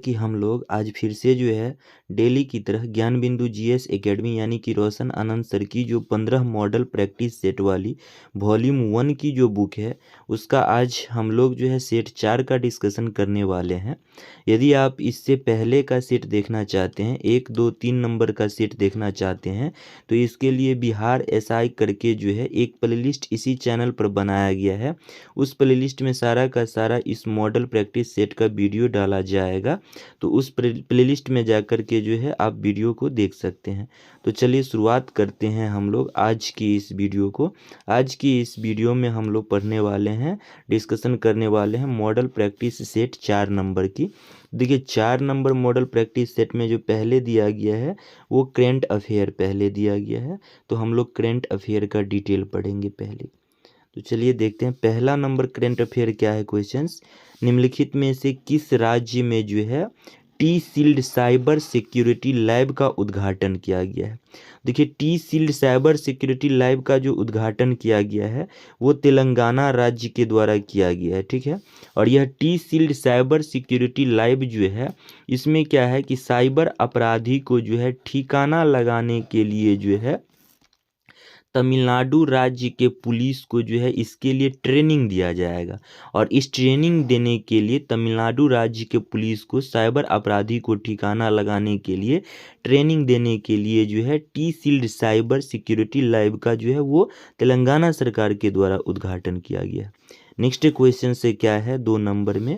कि हम लोग आज फिर से जो है डेली की तरह ज्ञान बिंदु जीएस एकेडमी यानी कि रोशन आनंद सर की जो 15 मॉडल प्रैक्टिस सेट वाली वॉल्यूम 1 की जो बुक है उसका आज हम लोग जो है सेट 4 का डिस्कशन करने वाले हैं। यदि आप इससे पहले का सेट देखना चाहते हैं, 1, 2, 3 नंबर का सेट देखना चाहते हैं, तो इसके लिए बिहार एसआई करके जो है एक प्लेलिस्ट इसी चैनल पर बनाया गया है। उस प्लेलिस्ट में सारा का सारा इस मॉडल प्रैक्टिस सेट का वीडियो डाला जाएगा, तो उस प्लेलिस्ट में जाकर के जो है आप वीडियो को देख सकते हैं। तो चलिए शुरुआत करते हैं हम लोग आज की इस वीडियो को। आज की इस वीडियो में हम लोग पढ़ने वाले हैं, डिस्कशन करने वाले हैं मॉडल प्रैक्टिस सेट 4 नंबर की। देखिए 4 नंबर मॉडल प्रैक्टिस सेट में जो पहले दिया गया है वो करेंट अफेयर पहले दिया गया है, तो हम लोग करेंट अफेयर का डिटेल पढ़ेंगे पहले। तो चलिए देखते हैं पहला नंबर करेंट अफेयर क्या है। क्वेश्चंस, निम्नलिखित में से किस राज्य में जो है T shield cyber security lab का उद्घाटन किया गया है। देखिए T shield cyber security lab का जो उद्घाटन किया गया है वो तेलंगाना राज्य के द्वारा किया गया है, ठीक है। और यह T shield cyber security lab जो है इसमें क्या है कि साइबर अपराधी को जो है ठिकाना लगाने के लिए जो है तमिलनाडु राज्य के पुलिस को जो है इसके लिए ट्रेनिंग दिया जाएगा। और इस ट्रेनिंग देने के लिए तमिलनाडु राज्य के पुलिस को साइबर अपराधी को ठिकाना लगाने के लिए ट्रेनिंग देने के लिए जो है T shield cyber security lab का जो है वो तेलंगाना सरकार के द्वारा उद्घाटन किया गया। नेक्स्ट क्वेश्चन से क्या है 2 नंबर में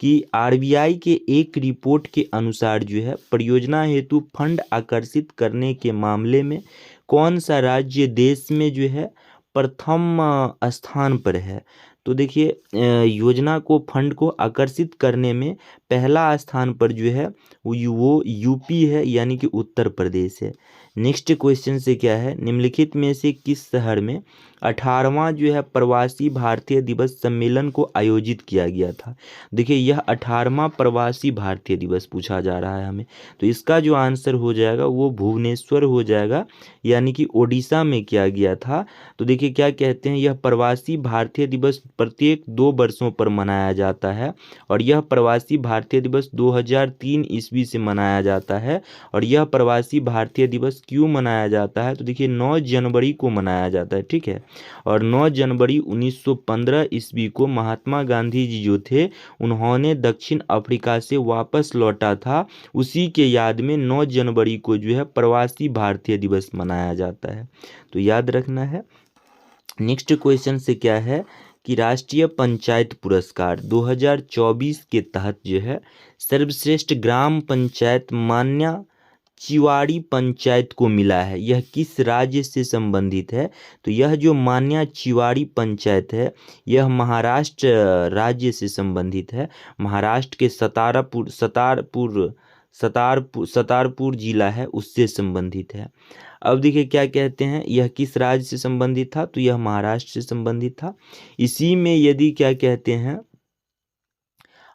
कि आरबीआई के एक रिपोर्ट के अनुसार जो है परियोजना हेतु फंड आकर्षित करने के मामले में कौन सा राज्य देश में जो है प्रथम स्थान पर है। तो देखिए योजना को फंड को आकर्षित करने में पहला स्थान पर जो है वो यूपी है, यानी कि उत्तर प्रदेश है। नेक्स्ट क्वेश्चन से क्या है, निम्नलिखित में से किस शहर में 18वां जो है प्रवासी भारतीय दिवस सम्मेलन को आयोजित किया गया था। देखिए यह 18वां प्रवासी भारतीय दिवस पूछा जा रहा है हमें, तो इसका जो आंसर हो जाएगा वो भुवनेश्वर हो जाएगा, यानी कि ओडिशा में किया गया था। तो देखिए क्या कहते हैं, यह प्रवासी भारतीय दिवस प्रत्येक 2 वर्षों पर मनाया जाता है और यह प्रवासी भारतीय दिवस 2003 ईस्वी से मनाया जाता है। और यह प्रवासी भारतीय दिवस क्यों मनाया जाता है, तो देखिए 9 जनवरी को मनाया जाता है, ठीक है। और 9 जनवरी 1915 ईस्वी को महात्मा गांधी जी जो थे उन्होंने दक्षिण अफ्रीका से वापस लौटा था, उसी के याद में 9 जनवरी को जो है प्रवासी भारतीय दिवस मनाया जाता है, तो याद रखना है। नेक्स्ट क्वेश्चन से क्या है कि राष्ट्रीय पंचायत पुरस्कार 2024 के तहत जो है सर्वश्रेष्ठ ग्राम पंचायत मान्या चिवाड़ी पंचायत को मिला है। यह किस राज्य से संबंधित है, तो यह जो मान्या चिवाड़ी पंचायत है यह महाराष्ट्र राज्य से संबंधित है। महाराष्ट्र के सतारपुर जिला है उससे संबंधित है। अब देखिए क्या कहते हैं, यह किस राज्य से संबंधित था, तो यह महाराष्ट्र से संबंधित था। इसी में यदि क्या कहते हैं,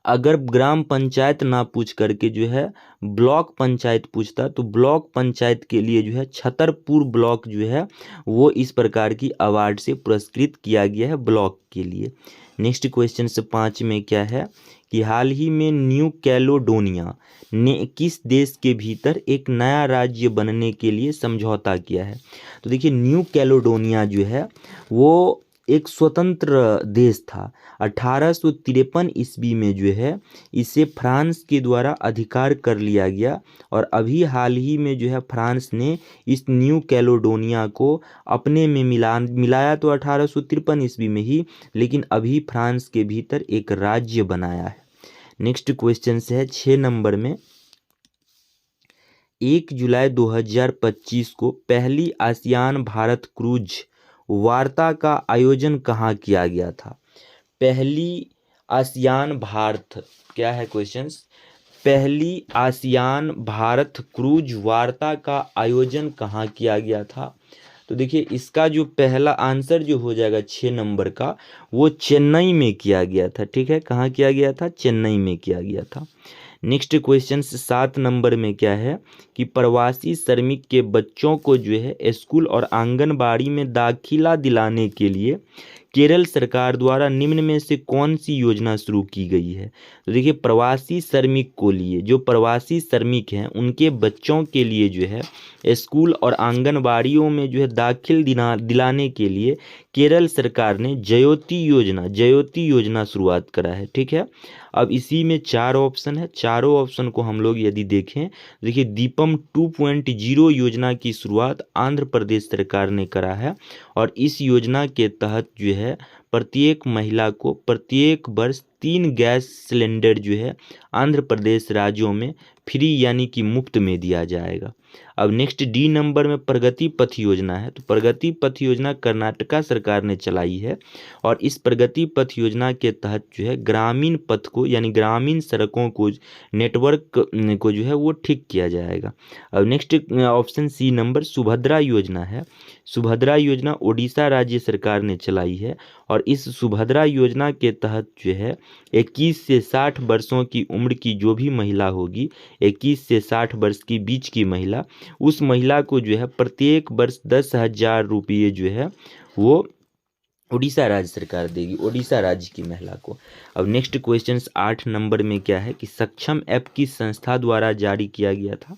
अगर ग्राम पंचायत ना पूछ करके जो है ब्लॉक पंचायत पूछता, तो ब्लॉक पंचायत के लिए जो है छतरपुर ब्लॉक जो है वो इस प्रकार की अवार्ड से पुरस्कृत किया गया है ब्लॉक के लिए। नेक्स्ट क्वेश्चन से 5 में क्या है कि हाल ही में न्यू कैलोडोनिया ने किस देश के भीतर एक नया राज्य बनने के लिए समझौता किया है। तो देखिए न्यू कैलोडोनिया जो है वो एक स्वतंत्र देश था। 1853 ईस्वी में जो है इसे फ्रांस के द्वारा अधिकार कर लिया गया और अभी हाल ही में जो है फ्रांस ने इस न्यू कैलोडोनिया को अपने में मिलाया तो 1853 ईस्वी में ही, लेकिन अभी फ्रांस के भीतर एक राज्य बनाया है। नेक्स्ट क्वेश्चन से है 6 नंबर में, 1 जुलाई 2025 को पहली आसियान भारत क्रूज वार्ता का आयोजन कहाँ किया गया था। पहली आसियान भारत क्या है क्वेश्चंस, पहली आसियान भारत क्रूज वार्ता का आयोजन कहाँ किया गया था। तो देखिए इसका जो पहला आंसर जो हो जाएगा 6 नंबर का वो चेन्नई में किया गया था, ठीक है। कहाँ किया गया था, चेन्नई में किया गया था। नेक्स्ट क्वेश्चन 7 नंबर में क्या है कि प्रवासी श्रमिक के बच्चों को जो है स्कूल और आंगनबाड़ी में दाखिला दिलाने के लिए केरल सरकार द्वारा निम्न में से कौन सी योजना शुरू की गई है? तो देखिए, प्रवासी श्रमिक को लिए, जो प्रवासी श्रमिक हैं उनके बच्चों के लिए जो है स्कूल और आंगनबाड़ियों में जो है दाखिल दिलाने के लिए केरल सरकार ने जयोति योजना शुरुआत करा है। ठीक है, अब इसी में 4 ऑप्शन है, चारों ऑप्शन को हम लोग यदि देखें, देखिए दीपम 2.0 योजना की शुरुआत आंध्र प्रदेश सरकार ने करा है और इस योजना के तहत जो है प्रत्येक महिला को प्रत्येक वर्ष 3 गैस सिलेंडर जो है आंध्र प्रदेश राज्यों में फ्री यानी कि मुफ्त में दिया जाएगा। अब नेक्स्ट डी नंबर में प्रगति पथ योजना है। तो प्रगति पथ योजना कर्नाटका सरकार ने चलाई है और इस प्रगति पथ योजना के तहत जो है ग्रामीण पथ को यानी ग्रामीण सड़कों को नेटवर्क को जो है वो ठीक किया जाएगा। अब next option C number Subhadra योजना है। सुभद्रा योजना ओडिशा राज्य सरकार ने चलाई है और इस सुभद्रा योजना के तहत जो है 21 से 60 वर्षों की उम्र की जो भी महिला होगी, 21 से 60 वर्ष की बीच की महिला, उस महिला को जो है प्रत्येक वर्ष 10,000 रुपये जो है वो उड़ीसा राज्य सरकार देगी, उड़ीसा राज्य की महिला को। अब नेक्स्ट क्वेश्चन 8 नंबर में क्या है कि सक्षम ऐप किस संस्था द्वारा जारी किया गया था?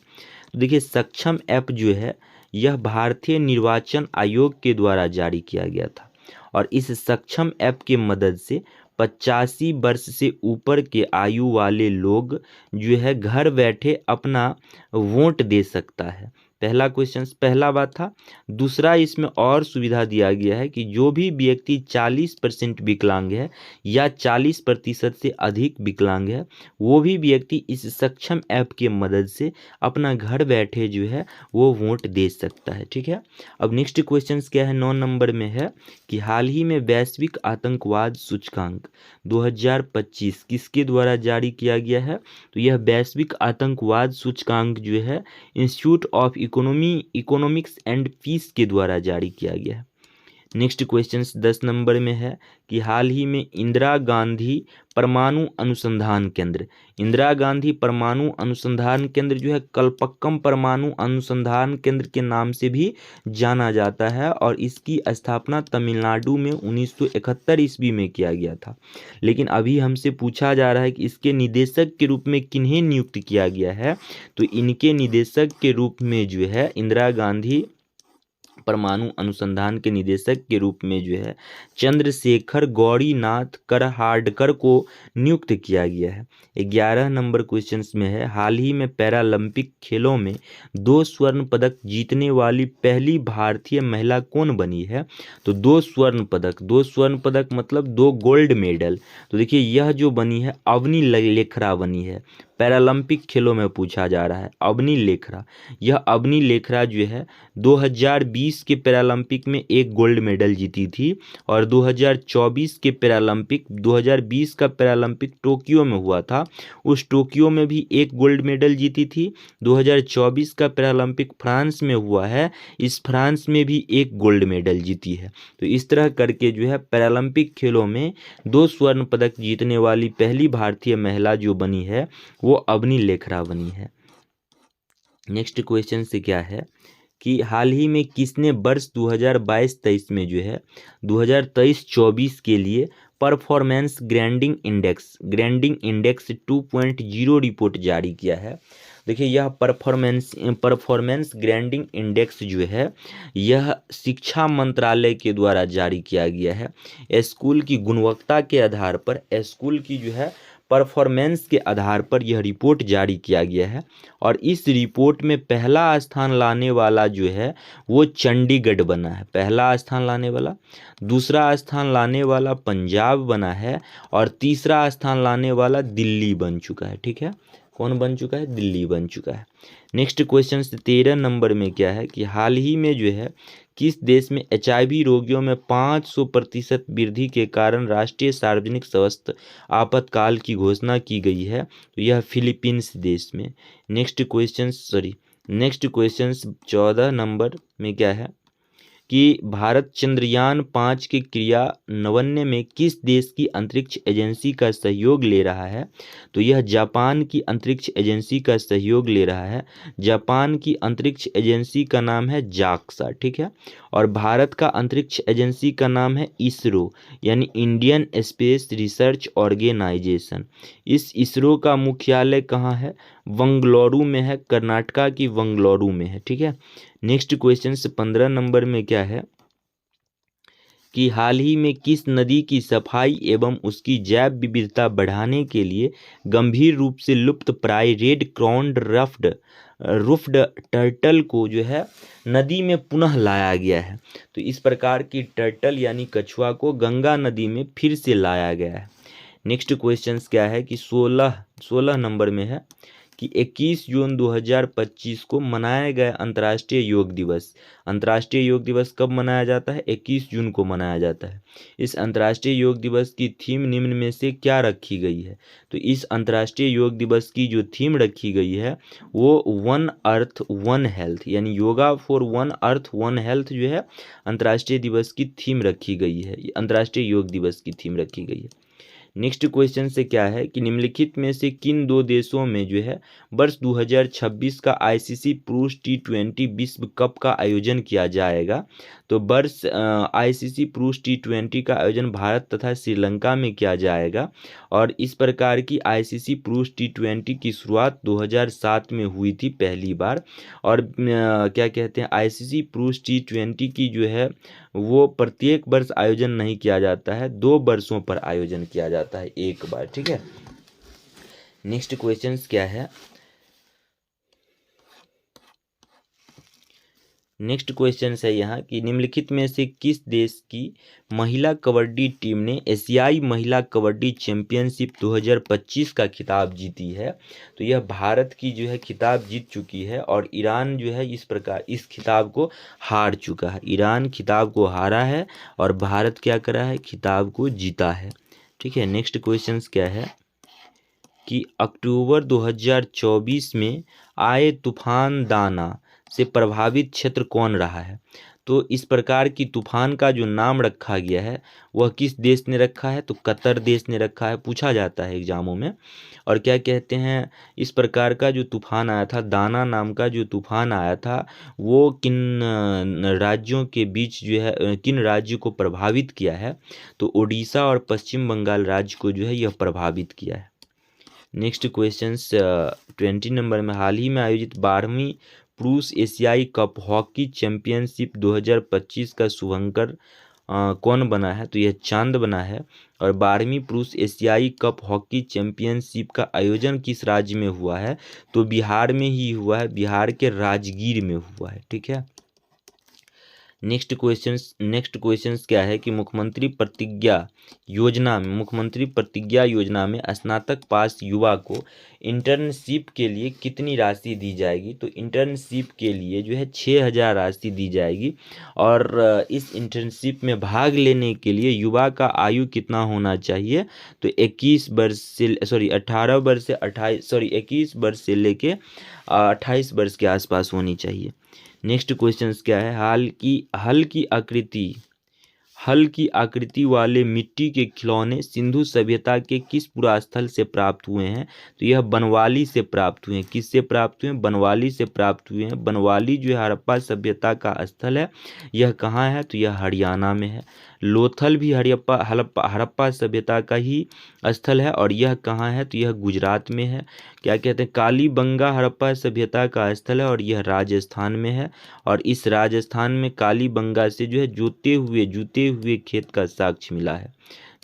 तो देखिए, सक्षम ऐप जो है यह भारतीय निर्वाचन आयोग के द्वारा जारी किया गया था और इस सक्षम ऐप के मदद से 85 वर्ष से ऊपर के आयु वाले लोग जो है घर बैठे अपना वोट दे सकता है। पहला क्वेश्चन पहला बात था। दूसरा, इसमें और सुविधा दिया गया है कि जो भी व्यक्ति 40% विकलांग है या 40% से अधिक विकलांग है, वो भी व्यक्ति इस सक्षम ऐप के मदद से अपना घर बैठे जो है वो वोट दे सकता है। ठीक है, अब नेक्स्ट क्वेश्चन क्या है 9 नंबर में है कि हाल ही में वैश्विक आतंकवाद सूचकांक 2025 किसके द्वारा जारी किया गया है? तो यह वैश्विक आतंकवाद सूचकांक जो है institute of economics and peace के द्वारा जारी किया गया है। नेक्स्ट क्वेश्चन 10 नंबर में है कि हाल ही में इंदिरा गांधी परमाणु अनुसंधान केंद्र, इंदिरा गांधी परमाणु अनुसंधान केंद्र जो है कलपक्कम परमाणु अनुसंधान केंद्र के नाम से भी जाना जाता है और इसकी स्थापना तमिलनाडु में 1971 ईस्वी में किया गया था। लेकिन अभी हमसे पूछा जा रहा है कि इसके निदेशक के रूप में किन्हें नियुक्त किया गया है? तो इनके निदेशक के रूप में जो है इंदिरा गांधी परमाणु अनुसंधान के निदेशक के रूप में जो है चंद्रशेखर गौरीनाथ करहाडकर को नियुक्त किया गया है। 11 नंबर क्वेश्चन में है हाल ही में पैरालंपिक खेलों में 2 स्वर्ण पदक जीतने वाली पहली भारतीय महिला कौन बनी है? तो 2 स्वर्ण पदक मतलब 2 गोल्ड मेडल। तो देखिए, यह जो बनी है अवनी लेखरा बनी है। पैरालंपिक खेलों में पूछा जा रहा है अवनी लेखरा। यह अवनी लेखरा जो है 2020 के पैरालंपिक में 1 गोल्ड मेडल जीती थी और 2024 के पैरालंपिक 2020 का पैरालंपिक टोक्यो में हुआ था, उस टोक्यो में भी 1 गोल्ड मेडल जीती थी। 2024 का पैरालंपिक फ्रांस में हुआ है, इस फ्रांस में भी 1 गोल्ड मेडल जीती है। तो इस तरह करके जो है पैरालंपिक खेलों में 2 स्वर्ण पदक जीतने वाली पहली भारतीय महिला जो बनी है वो अवनी लेखरा बनी है। नेक्स्ट क्वेश्चन से क्या है कि हाल ही में किसने वर्ष 2022-23 में जो है 2023-24 के लिए परफॉर्मेंस ग्रेडिंग इंडेक्स 2.0 रिपोर्ट जारी किया है? देखिए, यह परफॉर्मेंस ग्रेडिंग इंडेक्स जो है यह शिक्षा मंत्रालय के द्वारा जारी किया गया है। स्कूल की गुणवत्ता के आधार पर, स्कूल की जो है परफॉर्मेंस के आधार पर यह रिपोर्ट जारी किया गया है और इस रिपोर्ट में पहला स्थान लाने वाला जो है वो चंडीगढ़ बना है, पहला स्थान लाने वाला। दूसरा स्थान लाने वाला पंजाब बना है और तीसरा स्थान लाने वाला दिल्ली बन चुका है। ठीक है, कौन बन चुका है? दिल्ली बन चुका है। नेक्स्ट क्वेश्चन 13 नंबर में क्या है कि हाल ही में जो है किस देश में HIV रोगियों में 500% वृद्धि के कारण राष्ट्रीय सार्वजनिक स्वास्थ्य आपातकाल की घोषणा की गई है? तो यह फिलीपींस देश में। नेक्स्ट क्वेश्चन 14 नंबर में क्या है कि भारत चंद्रयान 5 के क्रियान्वयन में किस देश की अंतरिक्ष एजेंसी का सहयोग ले रहा है? तो यह जापान की अंतरिक्ष एजेंसी का सहयोग ले रहा है। जापान की अंतरिक्ष एजेंसी का नाम है जाक्सा। ठीक है, और भारत का अंतरिक्ष एजेंसी का नाम है इसरो, यानी इंडियन स्पेस रिसर्च ऑर्गेनाइजेशन। इस इसरो का मुख्यालय कहाँ है? बंगलुरु में है, कर्नाटका की बंगलुरु में है। ठीक है। नेक्स्ट क्वेश्चन से 15 नंबर में क्या है कि हाल ही में किस नदी की सफाई एवं उसकी जैव विविधता बढ़ाने के लिए गंभीर रूप से लुप्त प्राय रेड क्राउन्ड रुफ्ड टर्टल को जो है नदी में पुनः लाया गया है। तो इस प्रकार की टर्टल यानी कछुआ को गंगा नदी में फिर से लाया गया है। नेक्स्ट क्वेश्चन क्या है कि 16 नंबर में है कि 21 जून 2025 को मनाया गया अंतर्राष्ट्रीय योग दिवस। अंतर्राष्ट्रीय योग दिवस कब मनाया जाता है? 21 जून को मनाया जाता है। इस अंतर्राष्ट्रीय योग दिवस की थीम निम्न में से क्या रखी गई है? तो इस अंतर्राष्ट्रीय योग दिवस की जो थीम रखी गई है वो वन अर्थ वन हेल्थ, यानी yoga for one earth one health जो है अंतर्राष्ट्रीय दिवस की थीम रखी गई है, अंतर्राष्ट्रीय योग दिवस की थीम रखी गई है। नेक्स्ट क्वेश्चन से क्या है कि निम्नलिखित में से किन दो देशों में जो है वर्ष 2026 का आईसीसी पुरुष T20 विश्व कप का आयोजन किया जाएगा? तो वर्ष आईसीसी पुरुष T20 का आयोजन भारत तथा श्रीलंका में किया जाएगा और इस प्रकार की आईसीसी पुरुष T20 की शुरुआत 2007 में हुई थी पहली बार। और क्या कहते हैं, आईसीसी पुरुष T20 की जो है वो प्रत्येक वर्ष आयोजन नहीं किया जाता है, 2 वर्षों पर आयोजन किया जाता है एक बार। ठीक है। नेक्स्ट क्वेश्चन क्या है? नेक्स्ट क्वेश्चन है यहाँ कि निम्नलिखित में से किस देश की महिला कबड्डी टीम ने एशियाई महिला कबड्डी चैंपियनशिप 2025 का खिताब जीती है? तो यह भारत की जो है खिताब जीत चुकी है और ईरान जो है इस प्रकार इस खिताब को हार चुका है। ईरान खिताब को हारा है और भारत क्या करा है? खिताब को जीता है। ठीक है। नेक्स्ट क्वेश्चन क्या है कि अक्टूबर 2024 में आए तूफान दाना से प्रभावित क्षेत्र कौन रहा है? तो इस प्रकार की तूफान का जो नाम रखा गया है वह किस देश ने रखा है? तो कतर देश ने रखा है, पूछा जाता है एग्जामों में। और क्या कहते हैं, इस प्रकार का जो तूफान आया था, दाना नाम का जो तूफान आया था, वो किन राज्यों के बीच जो है किन राज्य को प्रभावित किया है? तो उड़ीसा और पश्चिम बंगाल राज्य को जो है यह प्रभावित किया है। नेक्स्ट क्वेश्चन 20 नंबर में हाल ही में आयोजित 12वीं पुरुष एशियाई कप हॉकी चैंपियनशिप 2025 का शुभंकर कौन बना है? तो यह चांद बना है। और 12वीं पुरुष एशियाई कप हॉकी चैंपियनशिप का आयोजन किस राज्य में हुआ है? तो बिहार में ही हुआ है, बिहार के राजगीर में हुआ है। ठीक है। नेक्स्ट क्वेश्चन क्या है कि मुख्यमंत्री प्रतिज्ञा योजना में स्नातक पास युवा को इंटर्नशिप के लिए कितनी राशि दी जाएगी? तो इंटर्नशिप के लिए जो है 6000 राशि दी जाएगी और इस इंटर्नशिप में भाग लेने के लिए युवा का आयु कितना होना चाहिए? तो 21 वर्ष से लेके 28 वर्ष के आसपास होनी चाहिए। नेक्स्ट क्वेश्चन क्या है? हल की आकृति वाले मिट्टी के खिलौने सिंधु सभ्यता के किस पुरास्थल से प्राप्त हुए हैं? तो यह बनवाली से प्राप्त हुए हैं। किससे प्राप्त हुए हैं? बनवाली से प्राप्त हुए हैं। बनवाली जो है हड़प्पा सभ्यता का स्थल है। यह कहाँ है? तो यह हरियाणा में है। लोथल भी हड़प्पा सभ्यता का ही स्थल है और यह कहाँ है? तो यह गुजरात में है। क्या कहते हैं, कालीबंगा हड़प्पा सभ्यता का स्थल है और यह राजस्थान में है। और इस राजस्थान में कालीबंगा से जो है जूते हुए खेत का साक्ष्य मिला है,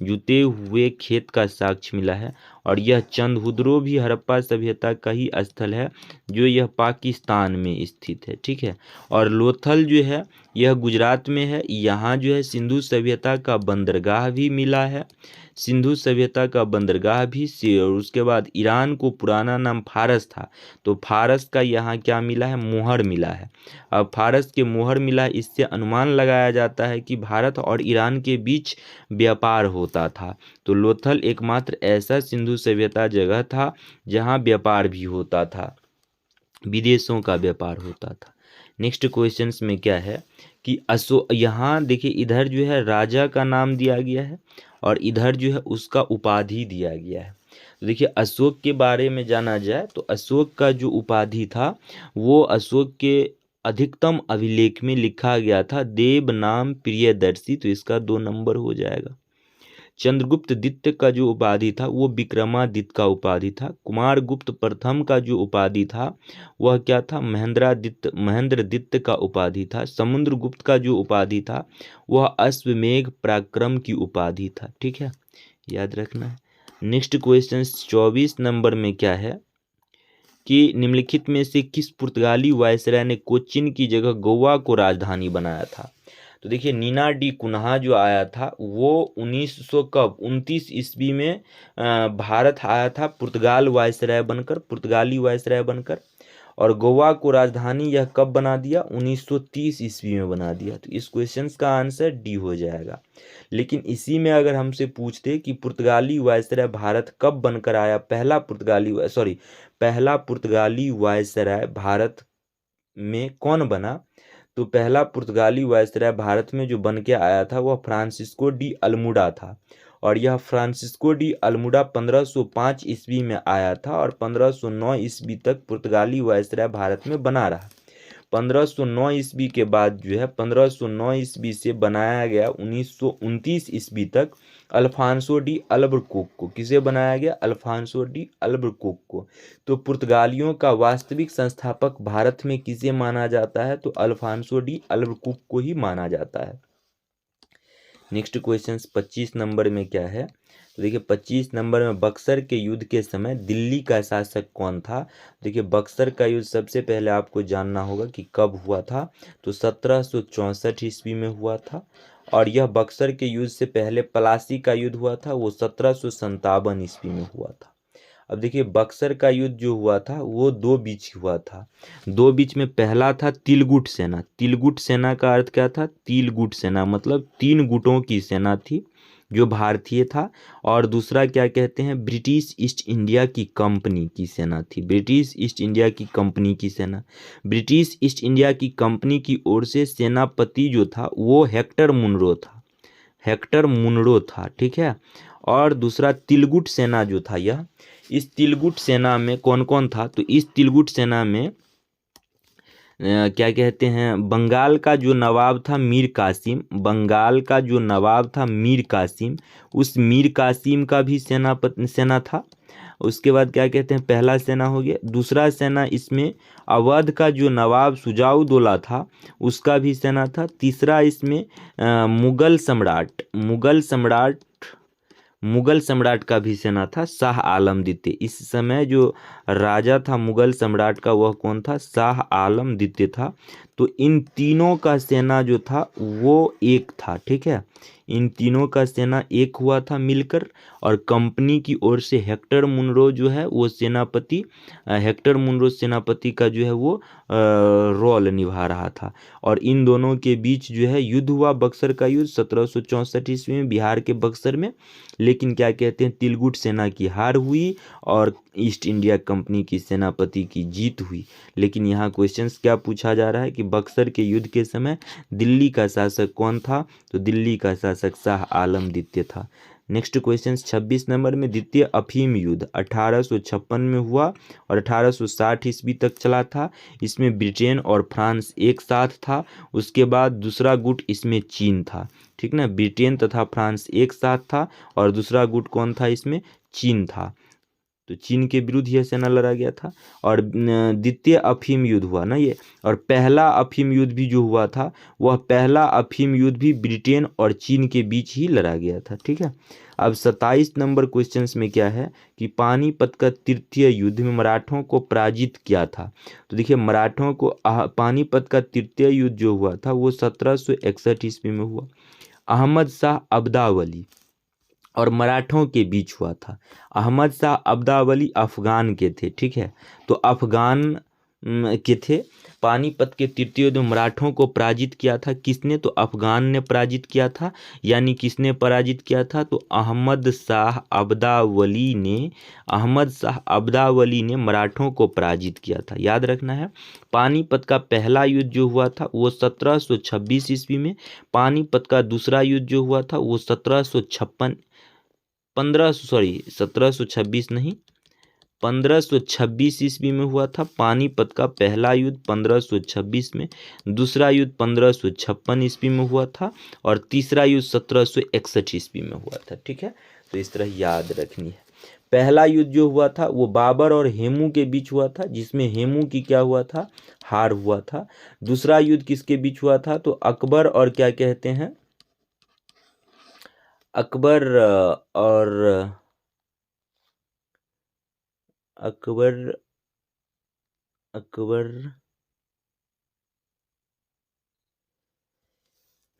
जूते हुए खेत का साक्ष्य मिला है। और यह चंदहुद्रो भी हड़प्पा सभ्यता का ही स्थल है जो यह पाकिस्तान में स्थित है। ठीक है। और लोथल जो है यह गुजरात में है। यहाँ जो है सिंधु सभ्यता का बंदरगाह भी मिला है, सिंधु सभ्यता का बंदरगाह भी और उसके बाद ईरान को पुराना नाम फारस था, तो फारस का यहाँ क्या मिला है? मोहर मिला है। अब फारस के मोहर मिला है, इससे अनुमान लगाया जाता है कि भारत और ईरान के बीच व्यापार होता था। तो लोथल एकमात्र ऐसा सिंधु सभ्यता जगह था जहाँ व्यापार भी होता था, विदेशों का व्यापार होता था। नेक्स्ट क्वेश्चन में क्या है कि यहाँ देखिए, इधर जो है राजा का नाम दिया गया है और इधर जो है उसका उपाधि दिया गया है। तो देखिए, अशोक के बारे में जाना जाए तो अशोक का जो उपाधि था वो अशोक के अधिकतम अभिलेख में लिखा गया था देव नाम प्रियदर्शी, तो इसका 2 नंबर हो जाएगा। चंद्रगुप्त द्वितीय का जो उपाधि था वो विक्रमादित्य का उपाधि था। कुमारगुप्त प्रथम का जो उपाधि था वह क्या था, महेंद्रदित्य का उपाधि था। समुद्रगुप्त का जो उपाधि था वह अश्वमेघ पराक्रम की उपाधि था। ठीक है, याद रखना है। नेक्स्ट क्वेश्चन 24 नंबर में क्या है कि निम्नलिखित में से किस पुर्तगाली वायसराय ने कोचिन की जगह गोवा को राजधानी बनाया था। तो देखिए नीना डी कुन्हा जो आया था वो 1900 कब 29 ईस्वी में भारत आया था पुर्तगाली वायसराय बनकर, और गोवा को राजधानी यह कब बना दिया, 1930 ईस्वी में बना दिया। तो इस क्वेश्चन का आंसर डी हो जाएगा। लेकिन इसी में अगर हमसे पूछते कि पुर्तगाली वायसराय भारत कब बनकर आया, पहला पुर्तगाली वायसराय भारत में कौन बना, तो पहला पुर्तगाली वायसराय भारत में जो बन के आया था वह फ्रांसिस्को डी अल्मुडा था, और यह फ्रांसिस्को डी अल्मुडा 1505 ईस्वी में आया था और 1509 ईस्वी तक पुर्तगाली वायसराय भारत में बना रहा। 1509 ईस्वी के बाद जो है 1509 ईस्वी से बनाया गया 1929 ईस्वी तक अल्फांसो डी अल्बुकर्क को। किसे बनाया गया, अल्फांसो डी अल्बुकर्क को। तो पुर्तगालियों का वास्तविक संस्थापक भारत में किसे माना जाता है, तो अल्फांसो डी अल्बुकर्क को ही माना जाता है। नेक्स्ट क्वेश्चन 25 नंबर में क्या है, तो देखिए 25 नंबर में बक्सर के युद्ध के समय दिल्ली का शासक कौन था। देखिए बक्सर का युद्ध सबसे पहले आपको जानना होगा कि कब हुआ था, तो 1764 ईस्वी में हुआ था, और यह बक्सर के युद्ध से पहले प्लासी का युद्ध हुआ था, वो 1757 ईस्वी में हुआ था। अब देखिए बक्सर का युद्ध जो हुआ था वो दो बीच हुआ था। दो बीच में पहला था तिलगुट सेना। तिलगुट सेना का अर्थ क्या था, तिलगुट सेना मतलब 3 गुटों की सेना थी जो भारतीय था, और दूसरा क्या कहते हैं, ब्रिटिश ईस्ट इंडिया की कंपनी की सेना थी। ब्रिटिश ईस्ट इंडिया की कंपनी की सेना, ब्रिटिश ईस्ट इंडिया की कंपनी की ओर से सेनापति जो था वो हेक्टर मुनरो था। ठीक है, और दूसरा तिलगुट सेना जो था यह, इस तिलगुट सेना में कौन कौन था, तो इस तिलगुट सेना में क्या कहते हैं, बंगाल का जो नवाब था मीर कासिम, उस मीर कासिम का भी सेना था। उसके बाद क्या कहते हैं, पहला सेना हो गया। दूसरा सेना इसमें अवध का जो नवाब सुजाउद्दौला था उसका भी सेना था। तीसरा इसमें मुगल सम्राट का भी सेना था, शाह आलम द्वितीय। इस समय जो राजा था मुगल सम्राट का वह कौन था, शाह आलम द्वितीय था। तो इन तीनों का सेना जो था वो एक था। ठीक है, इन तीनों का सेना एक हुआ था मिलकर, और कंपनी की ओर से हेक्टर मुनरो जो है वो सेनापति का जो है वो रोल निभा रहा था। और इन दोनों के बीच जो है युद्ध हुआ, बक्सर का युद्ध 1764 ईस्वी में बिहार के बक्सर में। लेकिन क्या कहते हैं, तिलगुट सेना की हार हुई और ईस्ट इंडिया कंपनी की सेनापति की जीत हुई। लेकिन यहाँ क्वेश्चंस क्या पूछा जा रहा है कि बक्सर के युद्ध के समय दिल्ली का शासक कौन था, तो दिल्ली का शासक शाह आलम द्वितीय था। नेक्स्ट क्वेश्चन 26 नंबर में, द्वितीय अफीम युद्ध 1856 में हुआ और 1860 ईस्वी तक चला था। इसमें ब्रिटेन और फ्रांस एक साथ था। उसके बाद दूसरा गुट इसमें चीन था। ठीक ना, ब्रिटेन तथा फ्रांस एक साथ था और दूसरा गुट कौन था, इसमें चीन था। तो चीन के विरुद्ध यह सेना लड़ा गया था। और द्वितीय अफीम युद्ध हुआ ना ये, और पहला अफीम युद्ध भी जो हुआ था वह पहला अफीम युद्ध भी ब्रिटेन और चीन के बीच ही लड़ा गया था। ठीक है, अब 27 नंबर क्वेश्चन में क्या है कि पानीपत का तृतीय युद्ध में मराठों को पराजित किया था। तो देखिए मराठों को पानीपत का तृतीय युद्ध जो हुआ था वो 1761 ईस्वी में हुआ। अहमद शाह अब्दावली और मराठों के बीच हुआ था। अहमद शाह अब्दावली अफगान के थे। ठीक है, तो अफगान के थे। पानीपत के तृतीय युद्ध में मराठों को पराजित किया था किसने, तो अफगान ने पराजित किया था। यानी किसने पराजित किया था, तो अहमद शाह अब्दावली ने मराठों को पराजित किया था। याद रखना है, पानीपत का पहला युद्ध जो हुआ था वो 1726 ईस्वी में। पानीपत का दूसरा युद्ध जो हुआ था वो 1726 नहीं, 1526 ईस्वी में हुआ था पानीपत का पहला युद्ध 1526 में, दूसरा युद्ध 1556 ईस्वी में हुआ था और तीसरा युद्ध 1761 ईस्वी में हुआ था। ठीक है, तो इस तरह याद रखनी है। पहला युद्ध जो हुआ था वो बाबर और हेमू के बीच हुआ था, जिसमें हेमू की क्या हुआ था, हार हुआ था। दूसरा युद्ध किसके बीच हुआ था, तो अकबर और क्या कहते हैं, अकबर और अकबर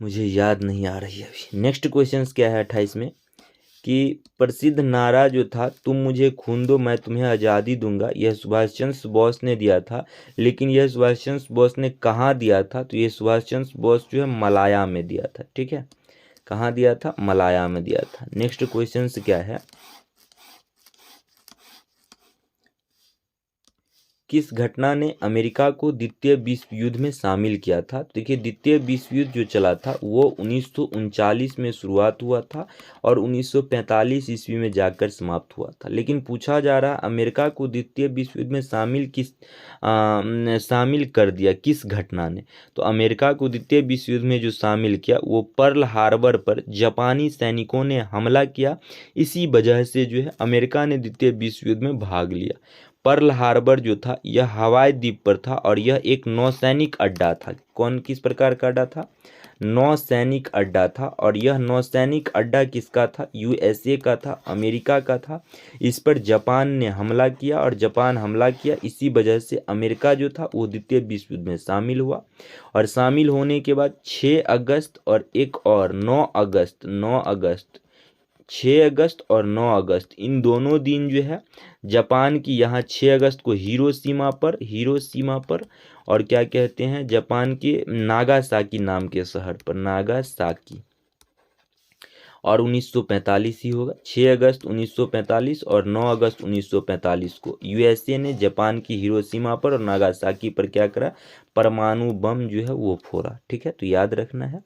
मुझे याद नहीं आ रही है अभी। नेक्स्ट क्वेश्चन क्या है 28 में कि प्रसिद्ध नारा जो था, तुम मुझे खून दो मैं तुम्हें आज़ादी दूंगा, यह सुभाष चंद्र बोस ने दिया था। लेकिन यह सुभाष चंद्र बोस ने कहाँ दिया था, तो ये सुभाष चंद्र बोस जो है मलाया में दिया था। ठीक है, कहाँ दिया था, मलाया में दिया था। नेक्स्ट क्वेश्चन क्या है, किस घटना ने अमेरिका को द्वितीय विश्व युद्ध में शामिल किया था। तो देखिए, द्वितीय विश्व युद्ध जो चला था वो 1939 में शुरुआत हुआ था और 1945 ईस्वी में जाकर समाप्त हुआ था। लेकिन पूछा जा रहा अमेरिका को द्वितीय विश्व युद्ध में शामिल कर दिया किस घटना ने। तो अमेरिका को द्वितीय विश्व युद्ध में जो शामिल किया वो पर्ल हार्बर पर जापानी सैनिकों ने हमला किया। इसी वजह से जो है अमेरिका ने द्वितीय विश्व युद्ध में भाग लिया। पर्ल हार्बर जो था यह हवाई द्वीप पर था और यह एक नौसैनिक अड्डा था। कौन किस प्रकार का अड्डा था, नौसैनिक अड्डा था। और यह नौसैनिक अड्डा किसका था, यूएसए का था, अमेरिका का था। इस पर जापान ने हमला किया और जापान हमला किया, इसी वजह से अमेरिका जो था वो द्वितीय विश्व युद्ध में शामिल हुआ। और शामिल होने के बाद 6 अगस्त और एक और 9 अगस्त 6 अगस्त और 9 अगस्त इन दोनों दिन जो है जापान की यहाँ 6 अगस्त को हिरोशिमा पर और क्या कहते हैं जापान के नागासाकी नाम के शहर पर, नागासाकी, और 1945 ही होगा। 6 अगस्त 1945 और 9 अगस्त 1945 को यूएसए ने जापान की हिरोशिमा पर और नागासाकी पर क्या करा, परमाणु बम जो है वो फोड़ा। ठीक है, तो याद रखना है।